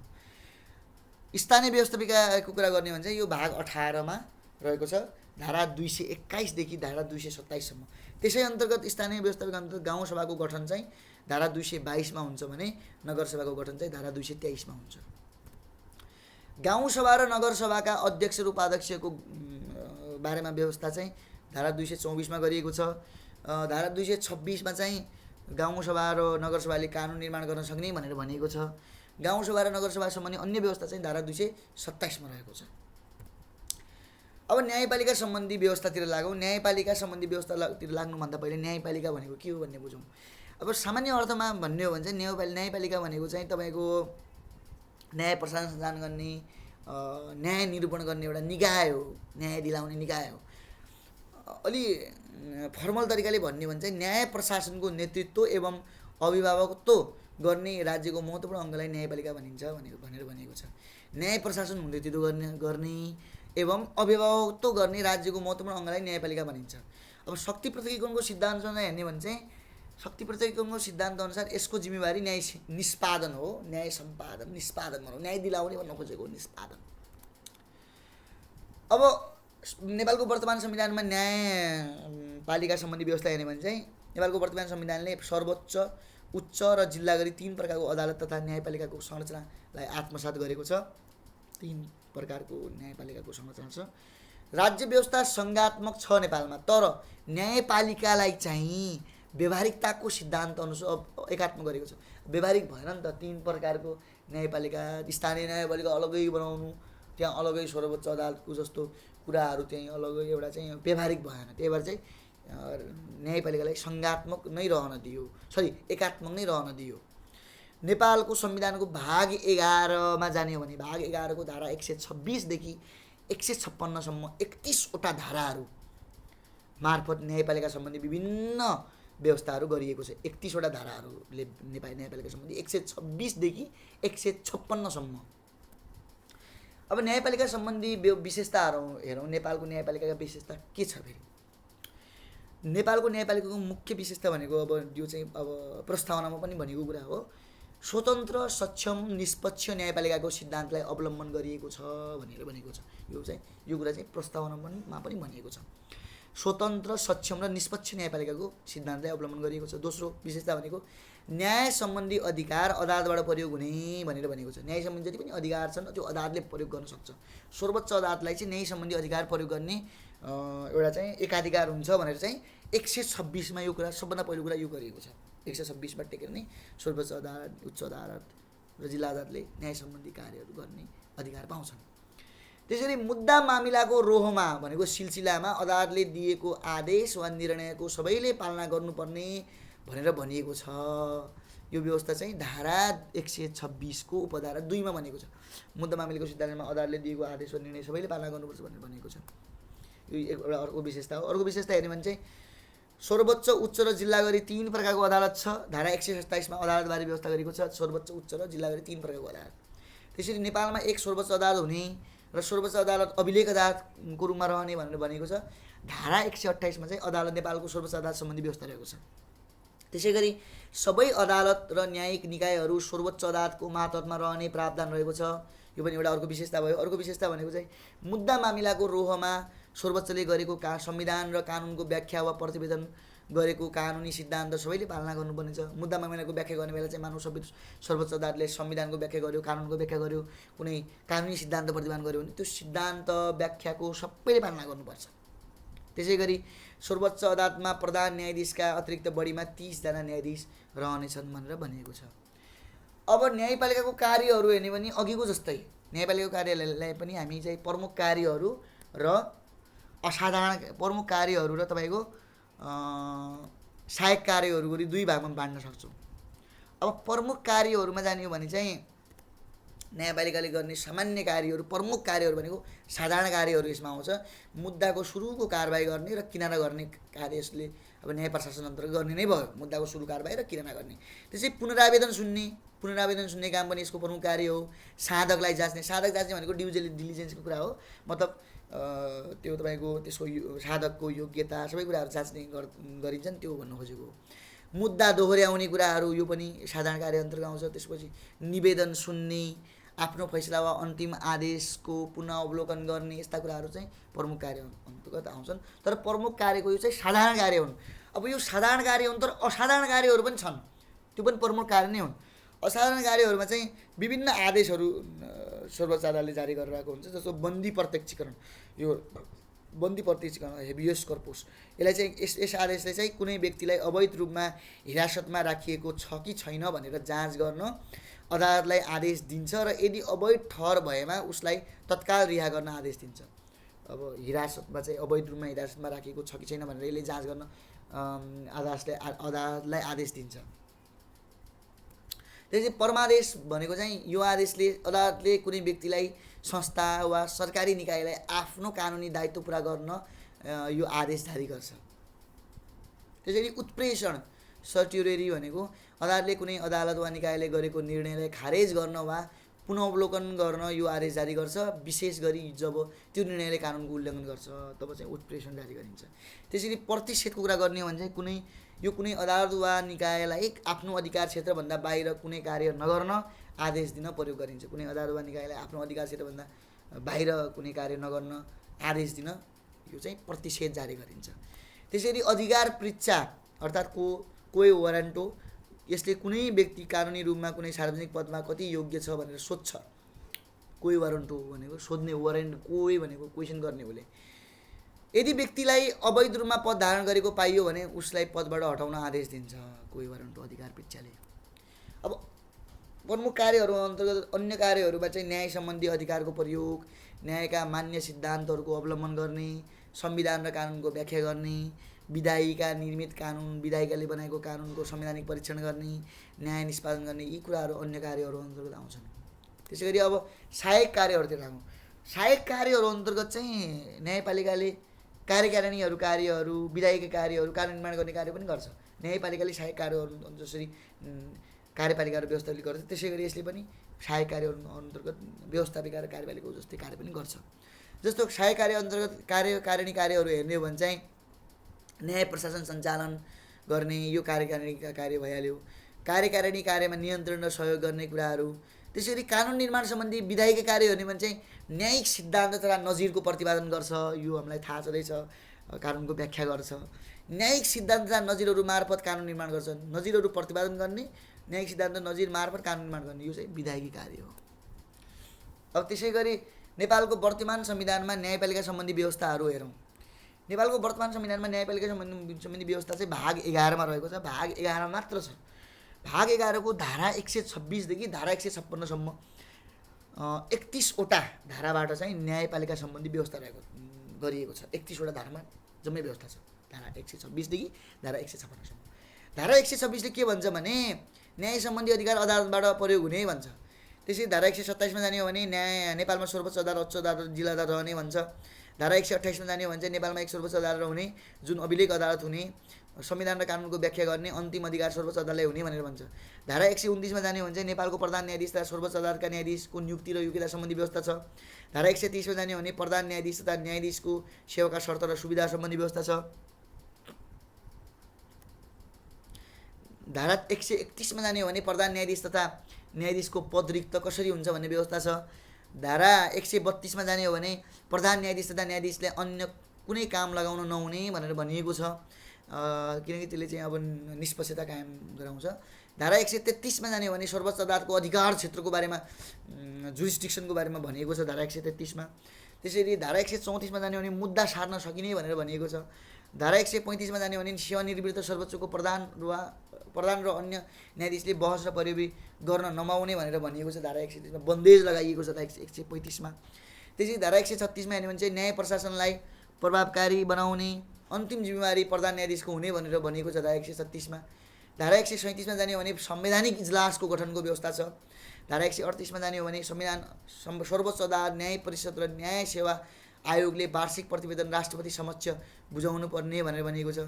स्थानीय व्यवस्थापिकाको कुरा गर्ने हो भने चाहिँ यो भाग 18मा रहेको छ, धारा 221 देखि धारा 227 सम्म। त्यसै अन्तर्गत स्थानीय व्यवस्थापिका अन्तर्गत गाउँसभाको गठन चाहिँ धारा 222मा हुन्छ भने नगरसभाको गठन चाहिँ धारा 223मा हुन्छ। गाउँसभा र नगरसभाका अध्यक्ष र उपाध्यक्षको बारेमा व्यवस्था चाहिँ धारा 224मा गरिएको छ। धारा 226मा चाहिँ गाउँसभा र नगरसभाले कानुन निर्माण गर्न सक्ने भनेर भनिएको छ। गाउँसभा र नगरसभा सम्बन्धी अन्य व्यवस्था चाहिँ धारा 227मा रहेको छ। अब न्यायपालिका सम्बन्धी व्यवस्थातिर लागौँ। न्यायपालिका सम्बन्धी व्यवस्थातिर लाग्नुभन्दा पहिले न्यायपालिका भनेको के हो भन्ने बुझौँ। अब सामान्य अर्थमा भन्ने हो भने चाहिँ न्यायपालिका भनेको चाहिँ तपाईँको न्याय प्रशासन सञ्चालन गर्ने, न्याय निरूपण गर्ने एउटा निकाय हो, न्याय दिलाउने निकाय हो। अलि फर्मल तरिकाले भन्ने भने चाहिँ न्याय प्रशासनको नेतृत्व एवं अभिभावकत्व गर्ने राज्यको महत्त्वपूर्ण अङ्गलाई न्यायपालिका भनिन्छ भनेर भनिएको छ। न्याय प्रशासन नेतृत्व गर्ने एवं अभिभावकत्व गर्ने राज्यको महत्त्वपूर्ण अङ्गलाई न्यायपालिका भनिन्छ। अब शक्ति पृथकीकरणको सिद्धान्तसँग हेर्ने भने चाहिँ शक्ति पृथकीकरणको सिद्धान्त अनुसार यसको जिम्मेवारी न्याय निष्पादन हो, न्याय सम्पादन निष्पादन भनौँ, न्याय दिलाउने भन्न खोजेको निष्पादन। अब नेपालको वर्तमान संविधानमा न्यायपालिका सम्बन्धी व्यवस्था हेर्ने भने चाहिँ नेपालको वर्तमान संविधानले सर्वोच्च, उच्च र जिल्ला गरी 3 प्रकारको अदालत तथा न्यायपालिकाको संरचनालाई आत्मसात गरेको छ। 3 प्रकारको न्यायपालिकाको संरचना छ। राज्य व्यवस्था सङ्घात्मक छ नेपालमा, तर न्यायपालिकालाई चाहिँ व्यवहारिकताको सिद्धान्त अनुसार एकात्मक गरेको छ। व्यवहारिक भएन नि त, 3 प्रकारको न्यायपालिका, स्थानीय न्यायपालिका अलग्गै बनाउनु, त्यहाँ अलग्गै सर्वोच्च अदालतको जस्तो कुराहरू त्यहीँ अलग्गै एउटा चाहिँ व्यवहारिक भएन। त्यही भएर चाहिँ न्यायपालिकालाई सङ्घात्मक नै रहन दियो, एकात्मक नै रहन दियो। नेपालको संविधानको भाग 11मा जाने हो भने भाग 11 को धारा 126 देखि 156 सम्म 31वटा धाराहरू मार्फत न्यायपालिका सम्बन्धी विभिन्न व्यवस्थाहरू गरिएको छ। 31वटा धाराहरूले नेपाली न्यायपालिका सम्बन्धी 126 देखि 156 सम्म। अब न्यायपालिका सम्बन्धी विशेषताहरू हेरौँ। नेपालको न्यायपालिकाका विशेषता के छ फेरि? नेपालको न्यायपालिकाको मुख्य विशेषता भनेको अब यो चाहिँ अब प्रस्तावनामा पनि भनेको कुरा हो, स्वतन्त्र, सक्षम, निष्पक्ष न्यायपालिकाको सिद्धान्तलाई अवलम्बन गरिएको छ भनेर भनेको छ। यो कुरा चाहिँ प्रस्तावनामा पनि भनिएको छ। स्वतन्त्र, सक्षम र निष्पक्ष न्यायपालिकाको सिद्धान्तलाई अवलम्बन गरिएको छ। दोस्रो विशेषता भनेको न्याय सम्बन्धी अधिकार अदालतबाट प्रयोग हुने भनेर भनेको छ। न्याय सम्बन्धी जति पनि अधिकार छन् त्यो अदालतले प्रयोग गर्न सक्छ। सर्वोच्च अदालतलाई चाहिँ न्याय सम्बन्धी अधिकार प्रयोग गर्ने एउटा चाहिँ एकाधिकार हुन्छ भनेर चाहिँ 126मा यो कुरा सबभन्दा पहिलो कुरा यो गरिएको छ। 126बाट टेकेर नै सर्वोच्च अदालत, उच्च अदालत र जिल्ला अदालतले न्याय सम्बन्धी कार्यहरू गर्ने अधिकार पाउँछन्। त्यसरी मुद्दा मामिलाको रोहमा भनेको सिलसिलामा अदालतले दिएको आदेश वा निर्णयको सबैले पालना गर्नुपर्ने भनेर भनिएको छ। यो व्यवस्था चाहिँ धारा 126 को उपधारा 2 मा भनेको छ। मुद्दा मामिलाको सिद्धान्तमा अदालतले दिएको आदेश वा निर्णय सबैले पालना गर्नुपर्छ भनेर भनेको छ। यो एउटा अर्को विशेषता हो। अर्को विशेषता हेर्ने भने चाहिँ सर्वोच्च, उच्च र जिल्ला गरी 3 प्रकारको अदालत छ। धारा 127 मा अदालतबारे व्यवस्था गरेको छ। सर्वोच्च, उच्च र जिल्ला गरी 3 प्रकारको अदालत। त्यसरी नेपालमा एक सर्वोच्च अदालत हुने र सर्वोच्च अदालत अभिलेख अदालतको रूपमा रहने भनेर भनेको छ। धारा 128 मा चाहिँ अदालत नेपालको सर्वोच्च अदालत सम्बन्धी व्यवस्था रहेको छ। त्यसै गरी सबै अदालत र न्यायिक निकायहरू सर्वोच्च अदालतको मातहतमा रहने प्रावधान रहेको छ। यो पनि एउटा अर्को विशेषता भयो। अर्को विशेषता भनेको चाहिँ मुद्दा मामिलाको रोहमा सर्वोच्चले गरेको संविधान र कानुनको व्याख्या वा प्रतिवेदन गरेको कानुनी सिद्धान्त सबैले पालना गर्नुपर्ने छ। मुद्दा मामिलाको व्याख्या गर्ने बेला चाहिँ मानव सर्वोच्च अदालतले संविधानको व्याख्या गर्यो, कानुनको व्याख्या गर्यो, कुनै कानुनी सिद्धान्त प्रतिपादन गर्यो भने त्यो सिद्धान्त व्याख्याको सबैले पालना गर्नुपर्छ। त्यसै गरी सर्वोच्च अदालतमा प्रधान न्यायाधीशका अतिरिक्त बढीमा 30 जना न्यायाधीश रहनेछन् भनेर भनिएको छ। अब न्यायपालिकाको कार्यहरू हेर्ने भने अघिको जस्तै न्यायपालिकाको कार्यलाई पनि हामी चाहिँ प्रमुख कार्यहरू र असाधारण प्रमुख कार्यहरू र तपाईँको सहायक कार्यहरू गरी 2 भागमा बाँड्न सक्छौँ। अब प्रमुख कार्यहरूमा जाने हो भने चाहिँ न्यायपालिकाले गर्ने सामान्य कार्यहरू, प्रमुख कार्यहरू भनेको साधारण कार्यहरू यसमा आउँछ। मुद्दाको सुरुको कारबाही गर्ने र किनारा गर्ने कार्य यसले अब न्याय प्रशासन अन्तर्गत गर्ने नै भयो। मुद्दाको सुरु कारबाही र किनारा गर्ने। त्यसै पुनरावेदन सुन्ने काम पनि यसको प्रमुख कार्य हो। साधकलाई जाँच्ने भनेको ड्यु डिलिजेन्सको कुरा हो। मतलब त्यो तपाईँको त्यसको साधकको योग्यता सबै कुराहरू जाँच्ने गरिन्छन्, त्यो भन्न खोजेको हो। मुद्दा दोहोऱ्याउने कुराहरू यो पनि साधारण कार्य अन्तर्गत आउँछ। त्यसपछि निवेदन सुन्ने, आफ्नो फैसला वा अन्तिम आदेशको पुनः अवलोकन गर्ने, यस्ता कुराहरू चाहिँ प्रमुख कार्य अन्तर्गत आउँछन्। तर प्रमुख कार्यको यो चाहिँ साधारण कार्य हुन्। अब यो साधारण कार्य हुन्, तर असाधारण कार्यहरू पनि छन्, त्यो पनि प्रमुख कार्य नै हुन्। असाधारण कार्यहरूमा चाहिँ विभिन्न आदेशहरू सर्वोच्च अदालतले जारी गरिरहेको हुन्छ। जस्तो बन्दी प्रत्यक्षीकरण, यो बन्दी प्रत्यक्षीकरण हेबियस कर्पस, यसलाई चाहिँ यस आदेशले चाहिँ कुनै व्यक्तिलाई अवैध रूपमा हिरासतमा राखिएको छ कि छैन भनेर जाँच गर्न अदालतलाई आदेश दिन्छ र यदि अवैध ठहर भएमा उसलाई तत्काल रिहा गर्न आदेश दिन्छ। अब हिरासतमा चाहिँ अवैध रूपमा हिरासतमा राखेको छ कि छैन भनेर यसले जाँच गर्न अदालतलाई आदेश दिन्छ। त्यसै परमादेश भनेको चाहिँ यो आदेशले अदालतले कुनै व्यक्तिलाई संस्था वा सरकारी निकायलाई आफ्नो कानुनी दायित्व पुरा गर्न यो आदेश जारी गर्छ। त्यसैले उत्प्रेषण सर्ट्युरेरी भनेको अदालतले कुनै अदालत वा निकायले गरेको निर्णयलाई खारेज गर्न वा पुनःअवलोकन गर्न यो आदेश जारी गर्छ। विशेष गरी जब त्यो निर्णयले कानुनको उल्लङ्घन गर्छ तब चाहिँ उत्प्रेषण जारी गरिन्छ। त्यसैले प्रतिषेधको कुरा गर्ने हो भने चाहिँ यो कुनै अदालत वा निकायलाई आफ्नो अधिकार क्षेत्रभन्दा बाहिर कुनै कार्य नगर्न आदेश दिन प्रयोग गरिन्छ। कुनै अदालत वा निकायलाई आफ्नो अधिकार क्षेत्रभन्दा बाहिर कुनै कार्य नगर्न आदेश दिन यो चाहिँ प्रतिषेध जारी गरिन्छ। त्यसरी अधिकार पृच्छा अर्थात् कोही वारन्टो यसले कुनै व्यक्ति कानुनी रूपमा कुनै सार्वजनिक पदमा कति योग्य छ भनेर सोध्छ। कोही वारन्टो भनेको सोध्ने, वारेन्ट कोही भनेको क्वेसन गर्ने उसले। यदि व्यक्तिलाई अवैध रूपमा पद धारण गरेको पाइयो भने उसलाई पदबाट हटाउन आदेश दिन्छ कोही वारन्टो अधिकार पृच्छाले। अब प्रमुख कार्यहरू अन्तर्गत अन्य कार्यहरूमा चाहिँ न्याय सम्बन्धी अधिकारको प्रयोग, न्यायका मान्य सिद्धान्तहरूको अवलम्बन गर्ने, संविधान र कानुनको व्याख्या गर्ने, विधायिका निर्मित कानुन, विधायिकाले बनाएको कानुनको संवैधानिक परीक्षण गर्ने, न्याय निष्पादन गर्ने, यी कुराहरू अन्य कार्यहरू अन्तर्गत आउँछन्। त्यसै गरी अब सहायक कार्यहरूतिर आउँ। सहायक कार्यहरू अन्तर्गत चाहिँ न्यायपालिकाले कार्यकारिणीहरू कार्यहरू, विधायिका कार्यहरू, कानुन निर्माण गर्ने कार्य पनि गर्छ। न्यायपालिकाले सहायक कार्यहरू जसरी कार्यपालिका र व्यवस्थापिका गर्छ त्यसै गरी यसले पनि सहायक कार्यहरू अन्तर्गत व्यवस्थापिका र कार्यपालिका जस्तै कार्य पनि गर्छ। जस्तो सहायक कार्य अन्तर्गत कार्यकारिणी कार्यहरू हेर्ने हो भने चाहिँ न्याय प्रशासन सञ्चालन गर्ने यो कार्यकारिणीका कार्य भइहाल्यो। कार्यकारिणी कार्यमा नियन्त्रण र सहयोग गर्ने कुराहरू। त्यसरी कानुन निर्माण सम्बन्धी विधायिक कार्य हेर्ने भने चाहिँ न्यायिक सिद्धान्त तथा नजिरको प्रतिपादन गर्छ। यो हामीलाई थाहा छँदैछ, कानुनको व्याख्या गर्छ। न्यायिक सिद्धान्त तथा नजिरहरू मार्फत कानुन निर्माण गर्छ। नजिरहरू प्रतिपादन गर्ने, न्यायिक सिद्धान्त नजिर मार्फत कानुन निर्माण गर्ने, यो चाहिँ विधायिक कार्य हो। अब त्यसै गरी नेपालको वर्तमान संविधानमा न्यायपालिका सम्बन्धी व्यवस्थाहरू हेरौँ। नेपालको वर्तमान संविधानमा न्यायपालिका सम्बन्धी व्यवस्था चाहिँ भाग 11 मा रहेको छ। भाग 11 मात्र छ। भाग 11 को धारा 126 देखि धारा 156 सम्म 31 वटा धाराबाट चाहिँ न्यायपालिका सम्बन्धी व्यवस्था गरिएको छ। 31 वटा धारामा जम्मै व्यवस्था छ। धारा 126 देखि धारा 156 सम्म। धारा 126 ले के भन्छ भने न्याय सम्बन्धी अधिकार अदालतबाट प्रयोग हुने भन्छ। त्यसै धारा 127 मा जाने हो भने नेपालमा सर्वोच्च अदालत, उच्च अदालत, जिल्ला अदालत रहने भन्छ। धारा 128 मा जाने हो भने चाहिँ नेपालमा एक सर्वोच्च अदालत हुने, जुन अभिलेख अदालत हुने, संविधान र कानुनको व्याख्या गर्ने अन्तिम अधिकार सर्वोच्च अदालतले हुने भनेर भन्छ। धारा 129 मा जाने हो भने चाहिँ नेपालको प्रधान न्यायाधीश तथा सर्वोच्च अदालतका न्यायाधीशको नियुक्ति र योग्यता सम्बन्धी व्यवस्था छ। धारा 130 मा जाने हो भने प्रधान न्यायाधीश तथा न्यायाधीशको सेवाका शर्त र सुविधा सम्बन्धी व्यवस्था छ। धारा 131 मा जाने हो भने प्रधान न्यायाधीश तथा न्यायाधीशको पद रिक्त कसरी हुन्छ भन्ने व्यवस्था छ। धारा 132 मा जाने हो भने प्रधान न्यायाधीश तथा न्यायाधीशले अन्य कुनै काम लगाउन नहुने भनेर भनिएको छ, किनकि त्यसले चाहिँ अब निष्पक्षता कायम गराउँछ। धारा 133 मा जाने हो भने सर्वोच्च अदालतको अधिकार क्षेत्रको बारेमा, जुरिस्डिक्सनको बारेमा भनिएको छ धारा 133 मा। त्यसरी धारा 134 मा जाने हो भने मुद्दा सार्न सकिने भनेर भनिएको छ। धारा 135 मा जाने हो भने सेवानिवृत्त सर्वोच्चको प्रधान र अन्य न्यायाधीशले बहस र परिवी गर्न नमाउने भनेर भनिएको छ। धारा 133 मा बन्देज लगाइएको छ 135 मा। त्यसै धारा 136 मा हेर्ने भने चाहिँ न्याय प्रशासनलाई प्रभावकारी बनाउने अन्तिम जिम्मेवारी प्रधान न्यायाधीशको हुने भनेर भनिएको छ धारा 136 मा। धारा 137 मा जाने हो भने संवैधानिक इजलासको गठनको व्यवस्था छ। धारा 138 मा जाने हो भने सर्वोच्च अदालत, न्याय परिषद र न्याय सेवा आयोगले वार्षिक प्रतिवेदन राष्ट्रपति समक्ष बुझाउनु पर्ने भनेर भनिएको छ।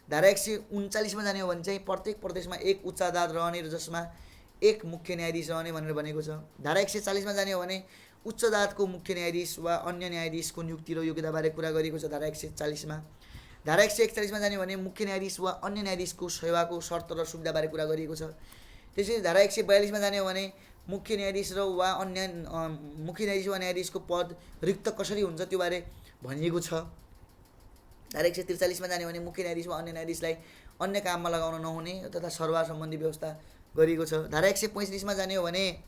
धारा 139 मा जाने हो भने चाहिँ प्रत्येक प्रदेशमा एक उच्च अदालत रहने र जसमा एक मुख्य न्यायाधीश रहने भनेर भनेको छ। धारा 140 मा जाने हो भने उच्च अदालतको मुख्य न्यायाधीश वा अन्य न्यायाधीशको नियुक्ति र योग्यताबारे कुरा गरिएको छ धारा 140 मा। धारा 141 मा जाने हो भने मुख्य न्यायाधीश वा अन्य न्यायाधीशको सेवाको शर्त र सुविधाबारे कुरा गरिएको छ। त्यसैले धारा 142 मा जाने हो भने मुख्य न्यायाधीश वा न्यायाधीशको पद रिक्त कसरी हुन्छ त्यो बारे भनिएको छ। धारा 143 मा जाने हो भने मुख्य न्यायाधीश वा अन्य न्यायाधीशलाई अन्य काममा लगाउन नहुने तथा सरवाह सम्बन्धी व्यवस्था गरिएको छ। धारा 145 मा जाने हो भने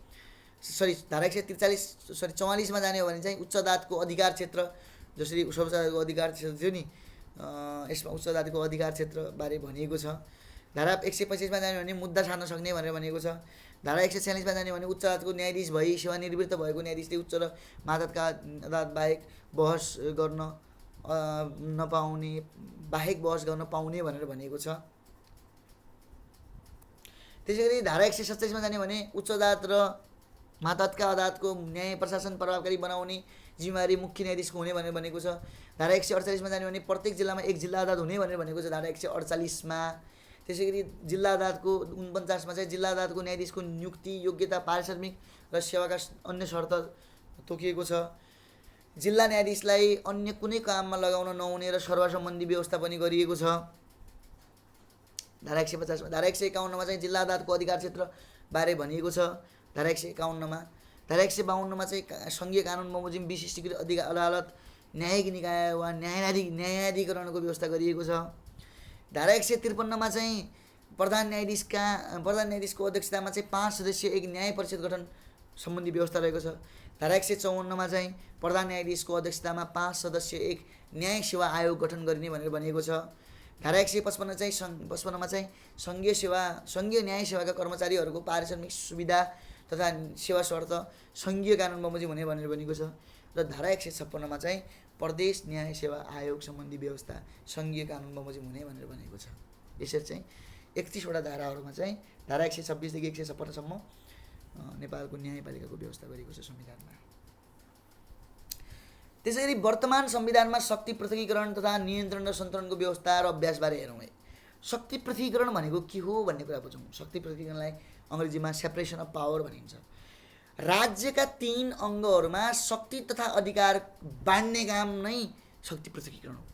धारा 44 मा जाने हो भने चाहिँ उच्च अदालतको अधिकार क्षेत्र, जसरी सर्वोच्च अदालतको अधिकार क्षेत्र थियो नि, यसमा उच्च अदालतको अधिकार क्षेत्रबारे भनिएको छ। धारा 125 मा जाने हो भने मुद्दा सार्न सक्ने भनेर भनिएको छ। धारा 146मा जाने भने उच्च अदालतको न्यायाधीश भई सेवानिवृत्त भएको न्यायाधीशले उच्च र मातहतका अदालत बाहेक बहस गर्न नपाउने बाहेक बहस गर्न पाउने भनेर भनिएको छ। त्यसैगरी धारा 147मा जाने भने उच्च अदालत र मातहतका अदालतको न्याय प्रशासन प्रभावकारी बनाउने जिम्मेवारी मुख्य न्यायाधीशको हुने भनेर भनेको छ। धारा 148मा जाने भने प्रत्येक जिल्लामा एक जिल्ला अदालत हुने भनेर भनेको छ धारा 148मा। त्यसैगरी जिल्ला अदालतको 49मा चाहिँ जिल्ला अदालतको न्यायाधीशको नियुक्ति योग्यता पारिश्रमिक र सेवाका अन्य शर्त तोकिएको छ। जिल्ला न्यायाधीशलाई अन्य कुनै काममा लगाउन नहुने र सर्वसम्बन्धी व्यवस्था पनि गरिएको छ धारा 150मा। धारा 151मा चाहिँ जिल्ला अदालतको अधिकार क्षेत्र बारे भनिएको छ धारा 151मा। धारा 152मा चाहिँ सङ्घीय कानुन बमोजिम विशिष्टीकृत अधिकार अदालत न्यायिक निकाय वा न्यायाधिकरणको व्यवस्था गरिएको छ। धारा 153मा चाहिँ प्रधान न्यायाधीशको अध्यक्षतामा चाहिँ 5 सदस्यीय एक न्याय परिषद गठन सम्बन्धी व्यवस्था रहेको छ। धारा 154मा चाहिँ प्रधान न्यायाधीशको अध्यक्षतामा 5 सदस्यीय एक न्याय सेवा आयोग गठन गरिने भनेर भनिएको छ। धारा 155 चाहिँ 55मा चाहिँ सङ्घीय न्याय सेवाका कर्मचारीहरूको पारिश्रमिक सुविधा तथा सेवा शर्त सङ्घीय कानुन बमोजिम हुने भनेर भनिएको छ। र धारा 156मा चाहिँ प्रदेश न्याय सेवा आयोग सम्बन्धी व्यवस्था सङ्घीय कानुन बमोजिम हुने भनेर भनेको छ। यसरी चाहिँ 31वटा धाराहरूमा चाहिँ धारा 126 देखि 156सम्म नेपालको न्यायपालिकाको व्यवस्था गरेको छ संविधानमा। त्यसैगरी वर्तमान संविधानमा शक्ति पृथकीकरण तथा नियन्त्रण र सन्तुलनको व्यवस्था र अभ्यासबारे हेरौँ है। शक्ति पृथकीकरण भनेको के हो भन्ने कुरा बुझौँ। शक्ति पृथकीकरणलाई अङ्ग्रेजीमा सेपरेसन अफ पावर भनिन्छ। राज्यका 3 अङ्गहरूमा शक्ति तथा अधिकार बाँड्ने काम नै शक्ति पृथकीकरण हो।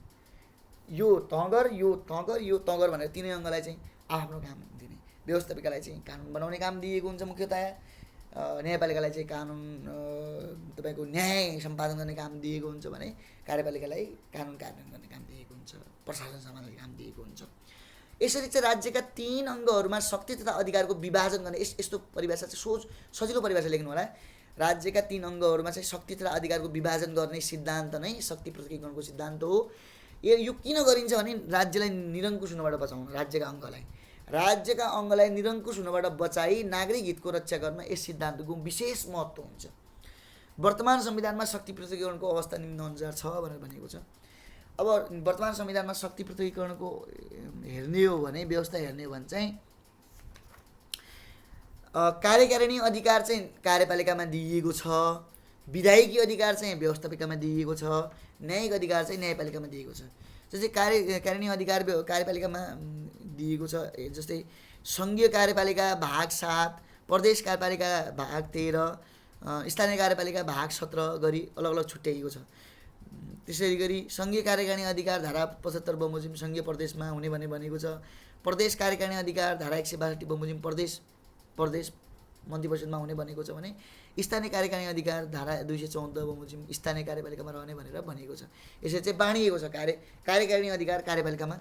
यो तँगर यो तँगर यो तँगर भनेर 3 अङ्गलाई चाहिँ आफ्नो काम दिने। व्यवस्थापिकालाई चाहिँ कानुन बनाउने काम दिएको हुन्छ मुख्यतया, न्यायपालिकालाई चाहिँ कानुन तपाईँको न्याय सम्पादन गर्ने काम दिएको हुन्छ भने कार्यपालिकालाई कानुन कार्यान्वयन गर्ने काम दिएको हुन्छ, प्रशासन सम्हाल्ने काम दिएको हुन्छ। यसरी चाहिँ राज्यका 3 अङ्गहरूमा शक्ति तथा अधिकारको विभाजन गर्ने यस्तो परिभाषा चाहिँ सजिलो परिभाषा लेख्नु होला। राज्यका 3 अङ्गहरूमा चाहिँ शक्ति तथा अधिकारको विभाजन गर्ने सिद्धान्त नै शक्ति पृथकीकरणको सिद्धान्त हो। यो किन गरिन्छ भने राज्यलाई निरङ्कुश हुनबाट बचाउन, राज्यका अङ्गलाई निरङ्कुश हुनबाट बचाई नागरिक हितको रक्षा गर्न यस सिद्धान्तको विशेष महत्त्व हुन्छ। वर्तमान संविधानमा शक्ति पृथकीकरणको अवस्था निम्नानुसार छ भनेर भनेको छ। अब वर्तमान संविधानमा शक्ति पृथकीकरणको हेर्ने हो भने व्यवस्था हेर्ने हो भने चाहिँ कार्यकारिणी अधिकार चाहिँ कार्यपालिकामा दिइएको छ, विधायिकी अधिकार चाहिँ व्यवस्थापिकामा दिइएको छ, न्यायिक अधिकार चाहिँ न्यायपालिकामा दिएको छ। जस्तै कार्यकारिणी अधिकार कार्यपालिकामा दिएको छ। जस्तै सङ्घीय कार्यपालिका भाग 7, प्रदेश कार्यपालिका भाग 13, स्थानीय कार्यपालिका भाग 17 गरी अलग अलग छुट्याइएको छ। त्यसै गरी सङ्घीय कार्यकारिणी अधिकार धारा 75 बमोजिम सङ्घीय प्रदेशमा हुने भनेको छ। प्रदेश कार्यकारिणी अधिकार धारा 162 बमोजिम प्रदेश मन्त्रीपरिषदमा हुने भनेको छ भने स्थानीय कार्यकारिणी अधिकार धारा 214 बमोजिम स्थानीय कार्यपालिकामा रहने भनेर भनेको छ। यसरी चाहिँ बाँडिएको छ। कार्यकारिणी अधिकार कार्यपालिकामा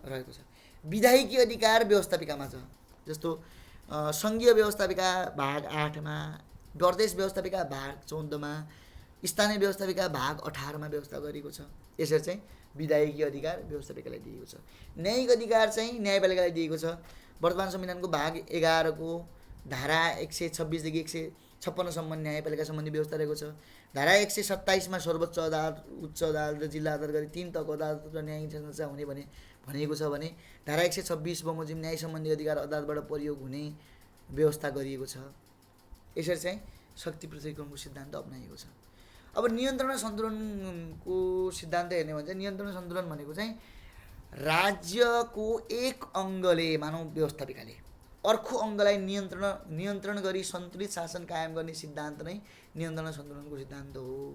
रहेको छ। विधायिकी अधिकार व्यवस्थापिकामा छ। जस्तो सङ्घीय व्यवस्थापिका भाग 8मा, प्रदेश व्यवस्थापिका भाग 14मा, स्थानीय व्यवस्थापिका भाग 18मा व्यवस्था गरेको छ। यसरी चाहिँ विधायिकी अधिकार व्यवस्थापिकालाई दिएको छ। न्यायिक अधिकार चाहिँ न्यायपालिकालाई दिएको छ। वर्तमान संविधानको भाग 11 को धारा 126 देखि 156सम्म न्यायपालिका सम्बन्धी व्यवस्था रहेको छ। धारा 127मा सर्वोच्च अदालत, उच्च अदालत र जिल्ला अदालत गरी 3 तहको अदालत र न्यायिक संरचना हुने भनेको छ भने धारा 126 बमोजिम न्याय सम्बन्धी अधिकार अदालतबाट प्रयोग हुने व्यवस्था गरिएको छ। यसरी चाहिँ शक्ति पृथकीकरणको सिद्धान्त अपनाइएको छ। अब नियन्त्रण र सन्तुलनको सिद्धान्त हेर्ने भने चाहिँ नियन्त्रण र सन्तुलन भनेको चाहिँ राज्यको एक अङ्गले मानव व्यवस्थापिकाले अर्को अङ्गलाई नियन्त्रण गरी सन्तुलित शासन कायम गर्ने सिद्धान्त नै नियन्त्रण र सन्तुलनको सिद्धान्त हो।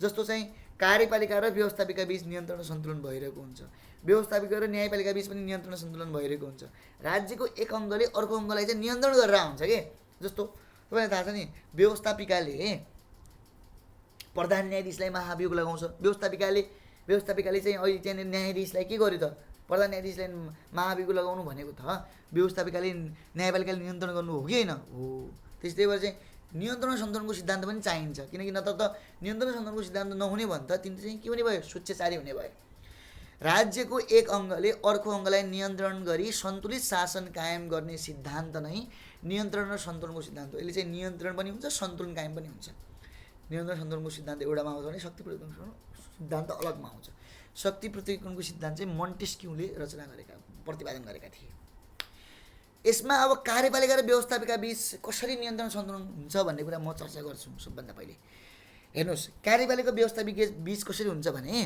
जस्तो चाहिँ कार्यपालिका र व्यवस्थापिका बीच नियन्त्रण र सन्तुलन भइरहेको हुन्छ, व्यवस्थापिका र न्यायपालिका बीच पनि नियन्त्रण र सन्तुलन भइरहेको हुन्छ। राज्यको एक अङ्गले अर्को अङ्गलाई चाहिँ नियन्त्रण गरेर हुन्छ के। जस्तो तपाईँलाई थाहा छ नि, व्यवस्थापिकाले प्रधान न्यायाधीशलाई महाभियोग लगाउँछ। व्यवस्थापिकाले चाहिँ अहिले चाहिँ न्यायाधीशलाई के गर्यो त, प्रधान न्यायाधीशलाई महाभियोग लगाउनु भनेको त व्यवस्थापिकाले न्यायपालिकाले नियन्त्रण गर्नु हो कि होइन हो। त्यही भएर चाहिँ नियन्त्रण सन्तुलनको सिद्धान्त पनि चाहिन्छ, किनकि नत्र त नियन्त्रण सन्तुलनको सिद्धान्त नहुने भने त तिनीहरू चाहिँ के हुने भयो, स्वेच्छाचारी हुने भयो। राज्यको एक अङ्गले अर्को अङ्गलाई नियन्त्रण गरी सन्तुलित शासन कायम गर्ने सिद्धान्त नै नियन्त्रण र सन्तुलनको सिद्धान्त हो। यसले चाहिँ नियन्त्रण पनि हुन्छ, सन्तुलन कायम पनि हुन्छ। नियन्त्रण सन्तुलनको सिद्धान्त एउटामा आउँछ भने शक्ति प्रतिक्रमणको सिद्धान्त अलगमा आउँछ। शक्ति प्रतिक्रमणको सिद्धान्त चाहिँ मोन्टेस्क्यूले रचना गरेका, प्रतिपादन गरेका थिए। यसमा अब कार्यपालिका र व्यवस्थापिका बीच कसरी नियन्त्रण सन्तुलन हुन्छ भन्ने कुरा म चर्चा गर्छु। सबभन्दा पहिले हेर्नुहोस्, कार्यपालिका व्यवस्थापिका बीच कसरी हुन्छ भने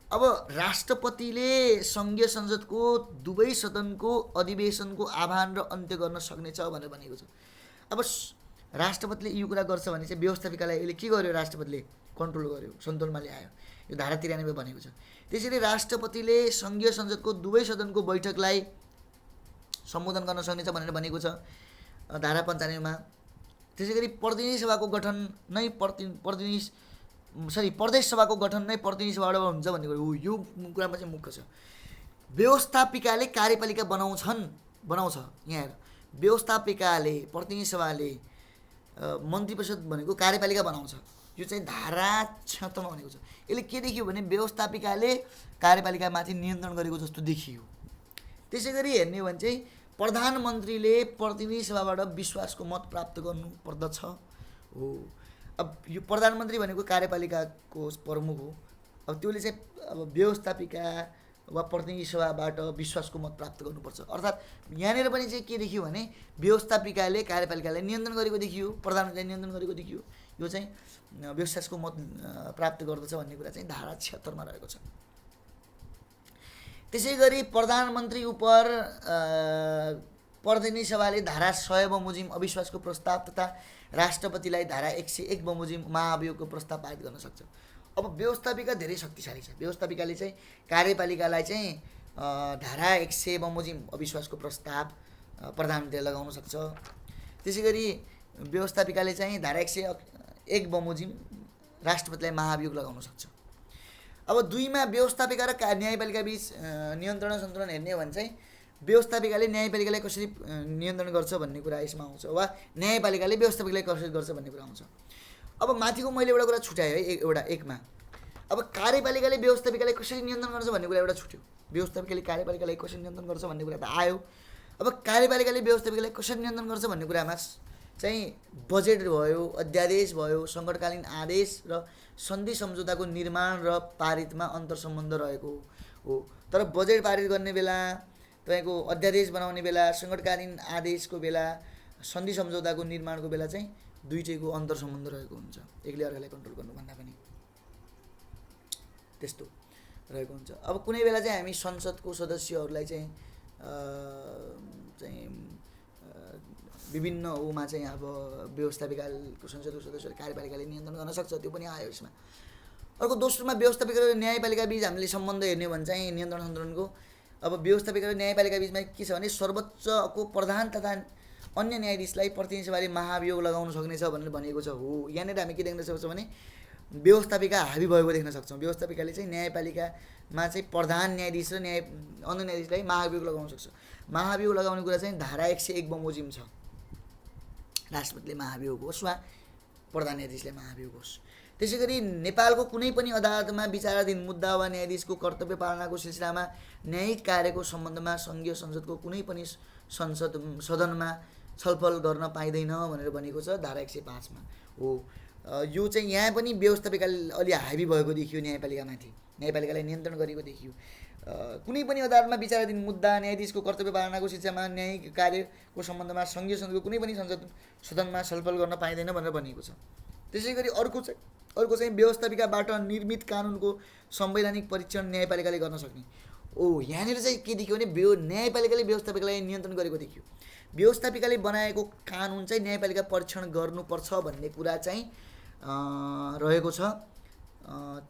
अब राष्ट्रपतिले सङ्घीय संसदको दुवै सदनको अधिवेशनको आह्वान र अन्त्य गर्न सक्नेछ भनेर भनेको छ। अब राष्ट्रपतिले यो कुरा गर्छ भने चाहिँ व्यवस्थापिकालाई यसले के गर्यो, राष्ट्रपतिले कन्ट्रोल गर्यो, सन्तुलनमा ल्यायो। यो धारा 93 भनेको छ। त्यसैले राष्ट्रपतिले सङ्घीय संसदको दुवै सदनको बैठकलाई सम्बोधन गर्न सक्नेछ भनेर भनेको छ धारा 95 मा। त्यसै गरी प्रतिनिधि सभाको गठन नै प्रदेश सभाको गठन नै प्रतिनिधि सभाबाट हुन्छ भन्ने कुरा हो। यो कुरामा चाहिँ मुख्य छ। व्यवस्थापिकाले कार्यपालिका बनाउँछ यहाँ हेर, व्यवस्थापिकाले प्रतिनिधि सभाले मन्त्री परिषद भनेको कार्यपालिका बनाउँछ। यो चाहिँ धारा 76 मा भनेको छ। यसले के देखियो भने व्यवस्थापिकाले कार्यपालिकामाथि नियन्त्रण गरेको जस्तो देखियो। त्यसै गरी हेर्ने हो भने चाहिँ प्रधानमन्त्रीले प्रतिनिधि सभाबाट विश्वासको मत प्राप्त गर्नुपर्दछ हो। अब यो प्रधानमन्त्री भनेको कार्यपालिकाको प्रमुख हो। अब त्यसले चाहिँ अब व्यवस्थापिका वा प्रतिनिधि सभाबाट विश्वासको मत प्राप्त गर्नुपर्छ। अर्थात् यहाँनिर पनि चाहिँ के देखियो भने व्यवस्थापिकाले कार्यपालिकालाई नियन्त्रण गरेको देखियो, प्रधानमन्त्रीले नियन्त्रण गरेको देखियो। यो चाहिँ विश्वासको मत प्राप्त गर्दछ भन्ने कुरा चाहिँ धारा 76 मा रहेको छ। त्यसै गरी प्रधानमन्त्री उप प्रतिनिधि सभाले धारा 100 बमोजिम अविश्वासको प्रस्ताव तथा राष्ट्रपतिलाई धारा 101 बमोजिम महाभियोगको प्रस्ताव पारित गर्न सक्छ। अब व्यवस्थापिका धेरै शक्तिशाली छ। व्यवस्थापिकाले चाहिँ कार्यपालिकालाई चाहिँ धारा 100 बमोजिम अविश्वासको प्रस्ताव प्रधानमन्त्रीले लगाउन सक्छ। त्यसै गरी व्यवस्थापिकाले चाहिँ धारा 101 बमोजिम राष्ट्रपतिलाई महाभियोग लगाउन सक्छ। अब दुईमा व्यवस्थापिका र न्यायपालिका बीच नियन्त्रण सन्तुलन हेर्ने हो भने चाहिँ व्यवस्थापिकाले न्यायपालिकालाई कसरी नियन्त्रण गर्छ भन्ने कुरा यसमा आउँछ, वा न्यायपालिकाले व्यवस्थापिकालाई कसरी गर्छ भन्ने कुरा आउँछ। अब माथिको मैले एउटा कुरा छुट्याएँ है, एउटा एकमा अब कार्यपालिकाले व्यवस्थापिकालाई कसरी नियन्त्रण गर्छ भन्ने कुरा एउटा छुट्यो। व्यवस्थापिकाले कार्यपालिकालाई कसरी नियन्त्रण गर्छ भन्ने कुरा त आयो। अब कार्यपालिकाले व्यवस्थापिकालाई कसरी नियन्त्रण गर्छ भन्ने कुरामा चाहिँ बजेट भयो, अध्यादेश भयो, सङ्कटकालीन आदेश र सन्धि सम्झौताको निर्माण र पारितमा अन्तर्सम्बन्ध रहेको हो। तर बजेट पारित गर्ने बेला, तपाईँको अध्यादेश बनाउने बेला, सङ्कटकालीन आदेशको बेला, सन्धि सम्झौताको निर्माणको बेला चाहिँ दुईटैको अन्तर्सम्बन्ध रहेको हुन्छ। एकले अर्कालाई कन्ट्रोल गर्नुभन्दा पनि त्यस्तो रहेको हुन्छ। अब कुनै बेला चाहिँ हामी संसदको सदस्यहरूलाई चाहिँ विभिन्न उमा चाहिँ अब व्यवस्थापिकाको संसदको सदस्यहरू कार्यपालिकाले नियन्त्रण गर्न सक्छ, त्यो पनि आयो यसमा। अर्को दोस्रोमा व्यवस्थापिका र न्यायपालिका बीच हामीले सम्बन्ध हेर्ने भने चाहिँ नियन्त्रण सन्तुलनको अब व्यवस्थापिका र न्यायपालिका बीचमा के छ भने सर्वोच्चको प्रधान तथा अन्य न्यायाधीशलाई प्रतिनिधि सभाले महाभियोग लगाउन सक्नेछ भनेर भनिएको छ हो। यहाँनिर हामी के देख्न सक्छौँ भने व्यवस्थापिका हाबी भएको देख्न सक्छौँ। व्यवस्थापिकाले चाहिँ न्यायपालिकामा चाहिँ प्रधान न्यायाधीश र अन्य न्यायाधीशलाई महाभियोग लगाउन सक्छ। महाभियोग लगाउने कुरा चाहिँ धारा 101 बमोजिम छ। राष्ट्रपतिले महाभियोग होस् वा प्रधान न्यायाधीशले महाभियोग होस्। त्यसै गरी नेपालको कुनै पनि अदालतमा विचाराधीन मुद्दा वा न्यायाधीशको कर्तव्य पालनाको सिलसिलामा न्यायिक कार्यको सम्बन्धमा सङ्घीय संसदको कुनै पनि सदनमा छलफल गर्न पाइँदैन भनेर भनेको छ धारा 105 मा हो। यो चाहिँ यहाँ पनि व्यवस्थापिकाले अलि हाबी भएको देखियो न्यायपालिकामाथि, न्यायपालिकालाई नियन्त्रण गरेको देखियो। कुनै पनि अदालतमा विचाराधीन मुद्दा न्यायाधीशको कर्तव्य पालनाको शिक्षामा न्यायिक कार्यको सम्बन्धमा सङ्घीय संसदको कुनै पनि सदनमा छलफल गर्न पाइँदैन भनेर भनिएको छ। त्यसै गरी अर्को चाहिँ व्यवस्थापिकाबाट निर्मित कानुनको संवैधानिक परीक्षण न्यायपालिकाले गर्न सक्ने। यहाँनिर चाहिँ के देखियो भने न्यायपालिकाले व्यवस्थापिकालाई नियन्त्रण गरेको देखियो। व्यवस्थापिकाले बनाएको कानुन चाहिँ न्यायपालिका परीक्षण गर्नुपर्छ भन्ने कुरा चाहिँ रहेको छ।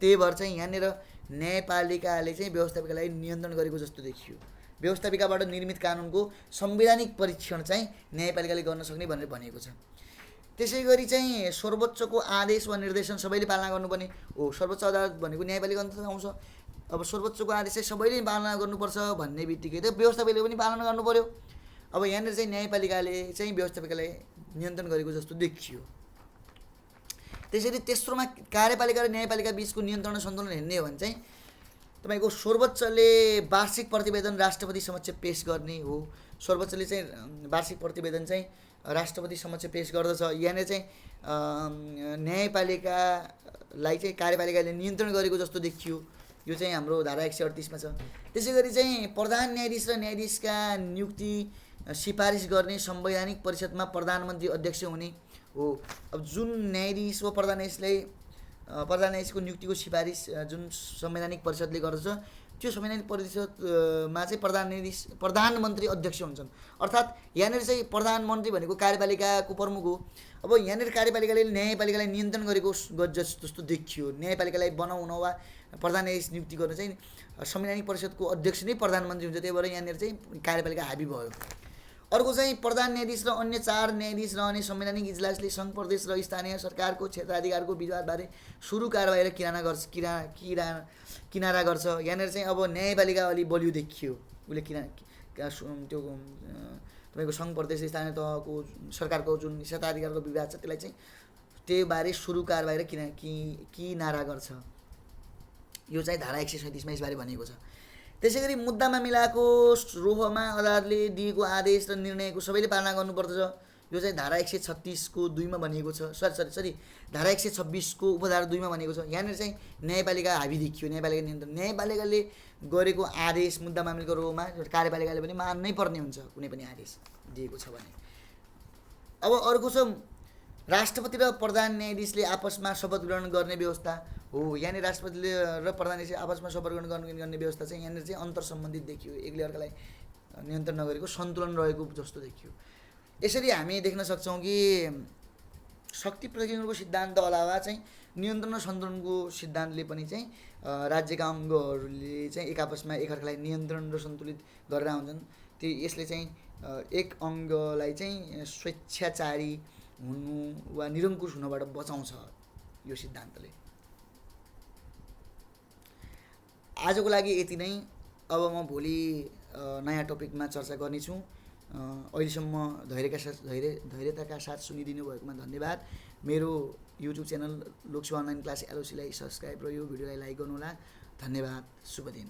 त्यही भएर चाहिँ यहाँनिर न्यायपालिकाले चाहिँ व्यवस्थापिकालाई नियन्त्रण गरेको जस्तो देखियो। व्यवस्थापिकाबाट निर्मित कानुनको संवैधानिक परीक्षण चाहिँ न्यायपालिकाले गर्न सक्ने भनेर भनिएको छ। त्यसै गरी चाहिँ सर्वोच्चको आदेश वा निर्देशन सबैले पालना गर्नुपर्ने हो। सर्वोच्च अदालत भनेको न्यायपालिका अन्तर्गत आउँछ। अब सर्वोच्चको आदेश चाहिँ सबैले पालना गर्नुपर्छ भन्ने बित्तिकै त व्यवस्थापिकाले पनि पालना गर्नु पर्यो। अब यहाँनिर चाहिँ न्यायपालिकाले चाहिँ व्यवस्थापिकालाई नियन्त्रण गरेको जस्तो देखियो। त्यसरी तेस्रोमा कार्यपालिका र न्यायपालिका बीचको नियन्त्रण सन्तुलन हेर्ने हो भने चाहिँ तपाईँको सर्वोच्चले वार्षिक प्रतिवेदन राष्ट्रपति समक्ष पेश गर्ने हो। सर्वोच्चले चाहिँ वार्षिक प्रतिवेदन चाहिँ राष्ट्रपति समक्ष पेश गर्दछ। यहाँनिर चाहिँ न्यायपालिकालाई चाहिँ कार्यपालिकाले नियन्त्रण गरेको जस्तो देखियो। यो चाहिँ हाम्रो धारा 138 मा छ। त्यसै गरी चाहिँ प्रधान न्यायाधीश र न्यायाधीशका नियुक्ति सिफारिस गर्ने संवैधानिक परिषदमा प्रधानमन्त्री अध्यक्ष हुने हो। अब जुन न्यायाधीश वा प्रधान न्यायाधीशको नियुक्तिको सिफारिस जुन संवैधानिक परिषदले गर्दछ, त्यो संवैधानिक परिषदमा चाहिँ प्रधानमन्त्री अध्यक्ष हुन्छन्। अर्थात् यहाँनिर चाहिँ प्रधानमन्त्री भनेको कार्यपालिकाको प्रमुख हो। अब यहाँनिर कार्यपालिकाले न्यायपालिकालाई नियन्त्रण गरेको जस्तो देखियो। न्यायपालिकालाई बनाउन वा प्रधान न्यायाधीश नियुक्ति गर्न चाहिँ संवैधानिक परिषदको अध्यक्ष नै प्रधानमन्त्री हुन्छ। त्यही भएर यहाँनिर चाहिँ कार्यपालिका हाबी भयो। अर्को चाहिँ प्रधान न्यायाधीश र अन्य 4 न्यायाधीश रहने संवैधानिक इजलासले सङ्घ प्रदेश र स्थानीय सरकारको क्षेत्राधिकारको विवादबारे सुरु कारबाही र किनारा गर्छ। यहाँनिर चाहिँ अब न्यायपालिका अलि बलियो देखियो। उसले त्यो तपाईँको सङ्घ प्रदेश स्थानीय तहको सरकारको जुन क्षेत्राधिकारको विवाद छ त्यसलाई चाहिँ त्यो बारे सुरु कारबाही र किनारा गर्छ। यो चाहिँ धारा 137 मा यसबारे भनिएको छ। त्यसै गरी मुद्दा मामिलाको रोहमा अदालतले दिएको आदेश र निर्णयको सबैले पालना गर्नुपर्दछ। यो चाहिँ धारा 136 को 2 मा भनिएको छ। सरी धारा 126 को उपधारा 2 मा भनिएको छ। यहाँनिर चाहिँ न्यायपालिका हाबी देखियो। न्यायपालिका नियन्त्रण, न्यायपालिकाले गरेको आदेश मुद्दा मामिलाको रोहमा कार्यपालिकाले पनि मान्नै पर्ने हुन्छ कुनै पनि आदेश दिएको छ भने। अब अर्को छ राष्ट्रपति र प्रधान न्यायाधीशले आपसमा शपथ ग्रहण गर्ने व्यवस्था हो। यहाँनिर राष्ट्रपतिले र प्रधान न्यायाधीशले आपसमा शपथ ग्रहण गर्ने व्यवस्था चाहिँ यहाँनिर चाहिँ अन्तर सम्बन्धित देखियो। एकले अर्कालाई नियन्त्रण नगरेको सन्तुलन रहेको जस्तो देखियो। यसरी हामी देख्न सक्छौँ कि शक्ति प्रयोगको सिद्धान्त अलावा चाहिँ नियन्त्रण र सन्तुलनको सिद्धान्तले पनि चाहिँ राज्यका अङ्गहरूले चाहिँ एक आपसमा एकअर्कालाई नियन्त्रण र सन्तुलित गरेर आउँछन्। त्यो यसले चाहिँ एक अङ्गलाई चाहिँ स्वेच्छाचारी हुनु वा निरङ्कुश हुनबाट बचाउँछ यो सिद्धान्तले। आजको लागि यति नै। अब म भोलि नयाँ टपिकमा चर्चा गर्नेछु। अहिलेसम्म धैर्यताका साथ सुनिदिनु भएकोमा धन्यवाद। मेरो YouTube channel Lok Sewa online class LOC लाई सब्सक्राइब र यो भिडियोलाई लाइक गर्नुहोला। धन्यवाद। शुभ दिन।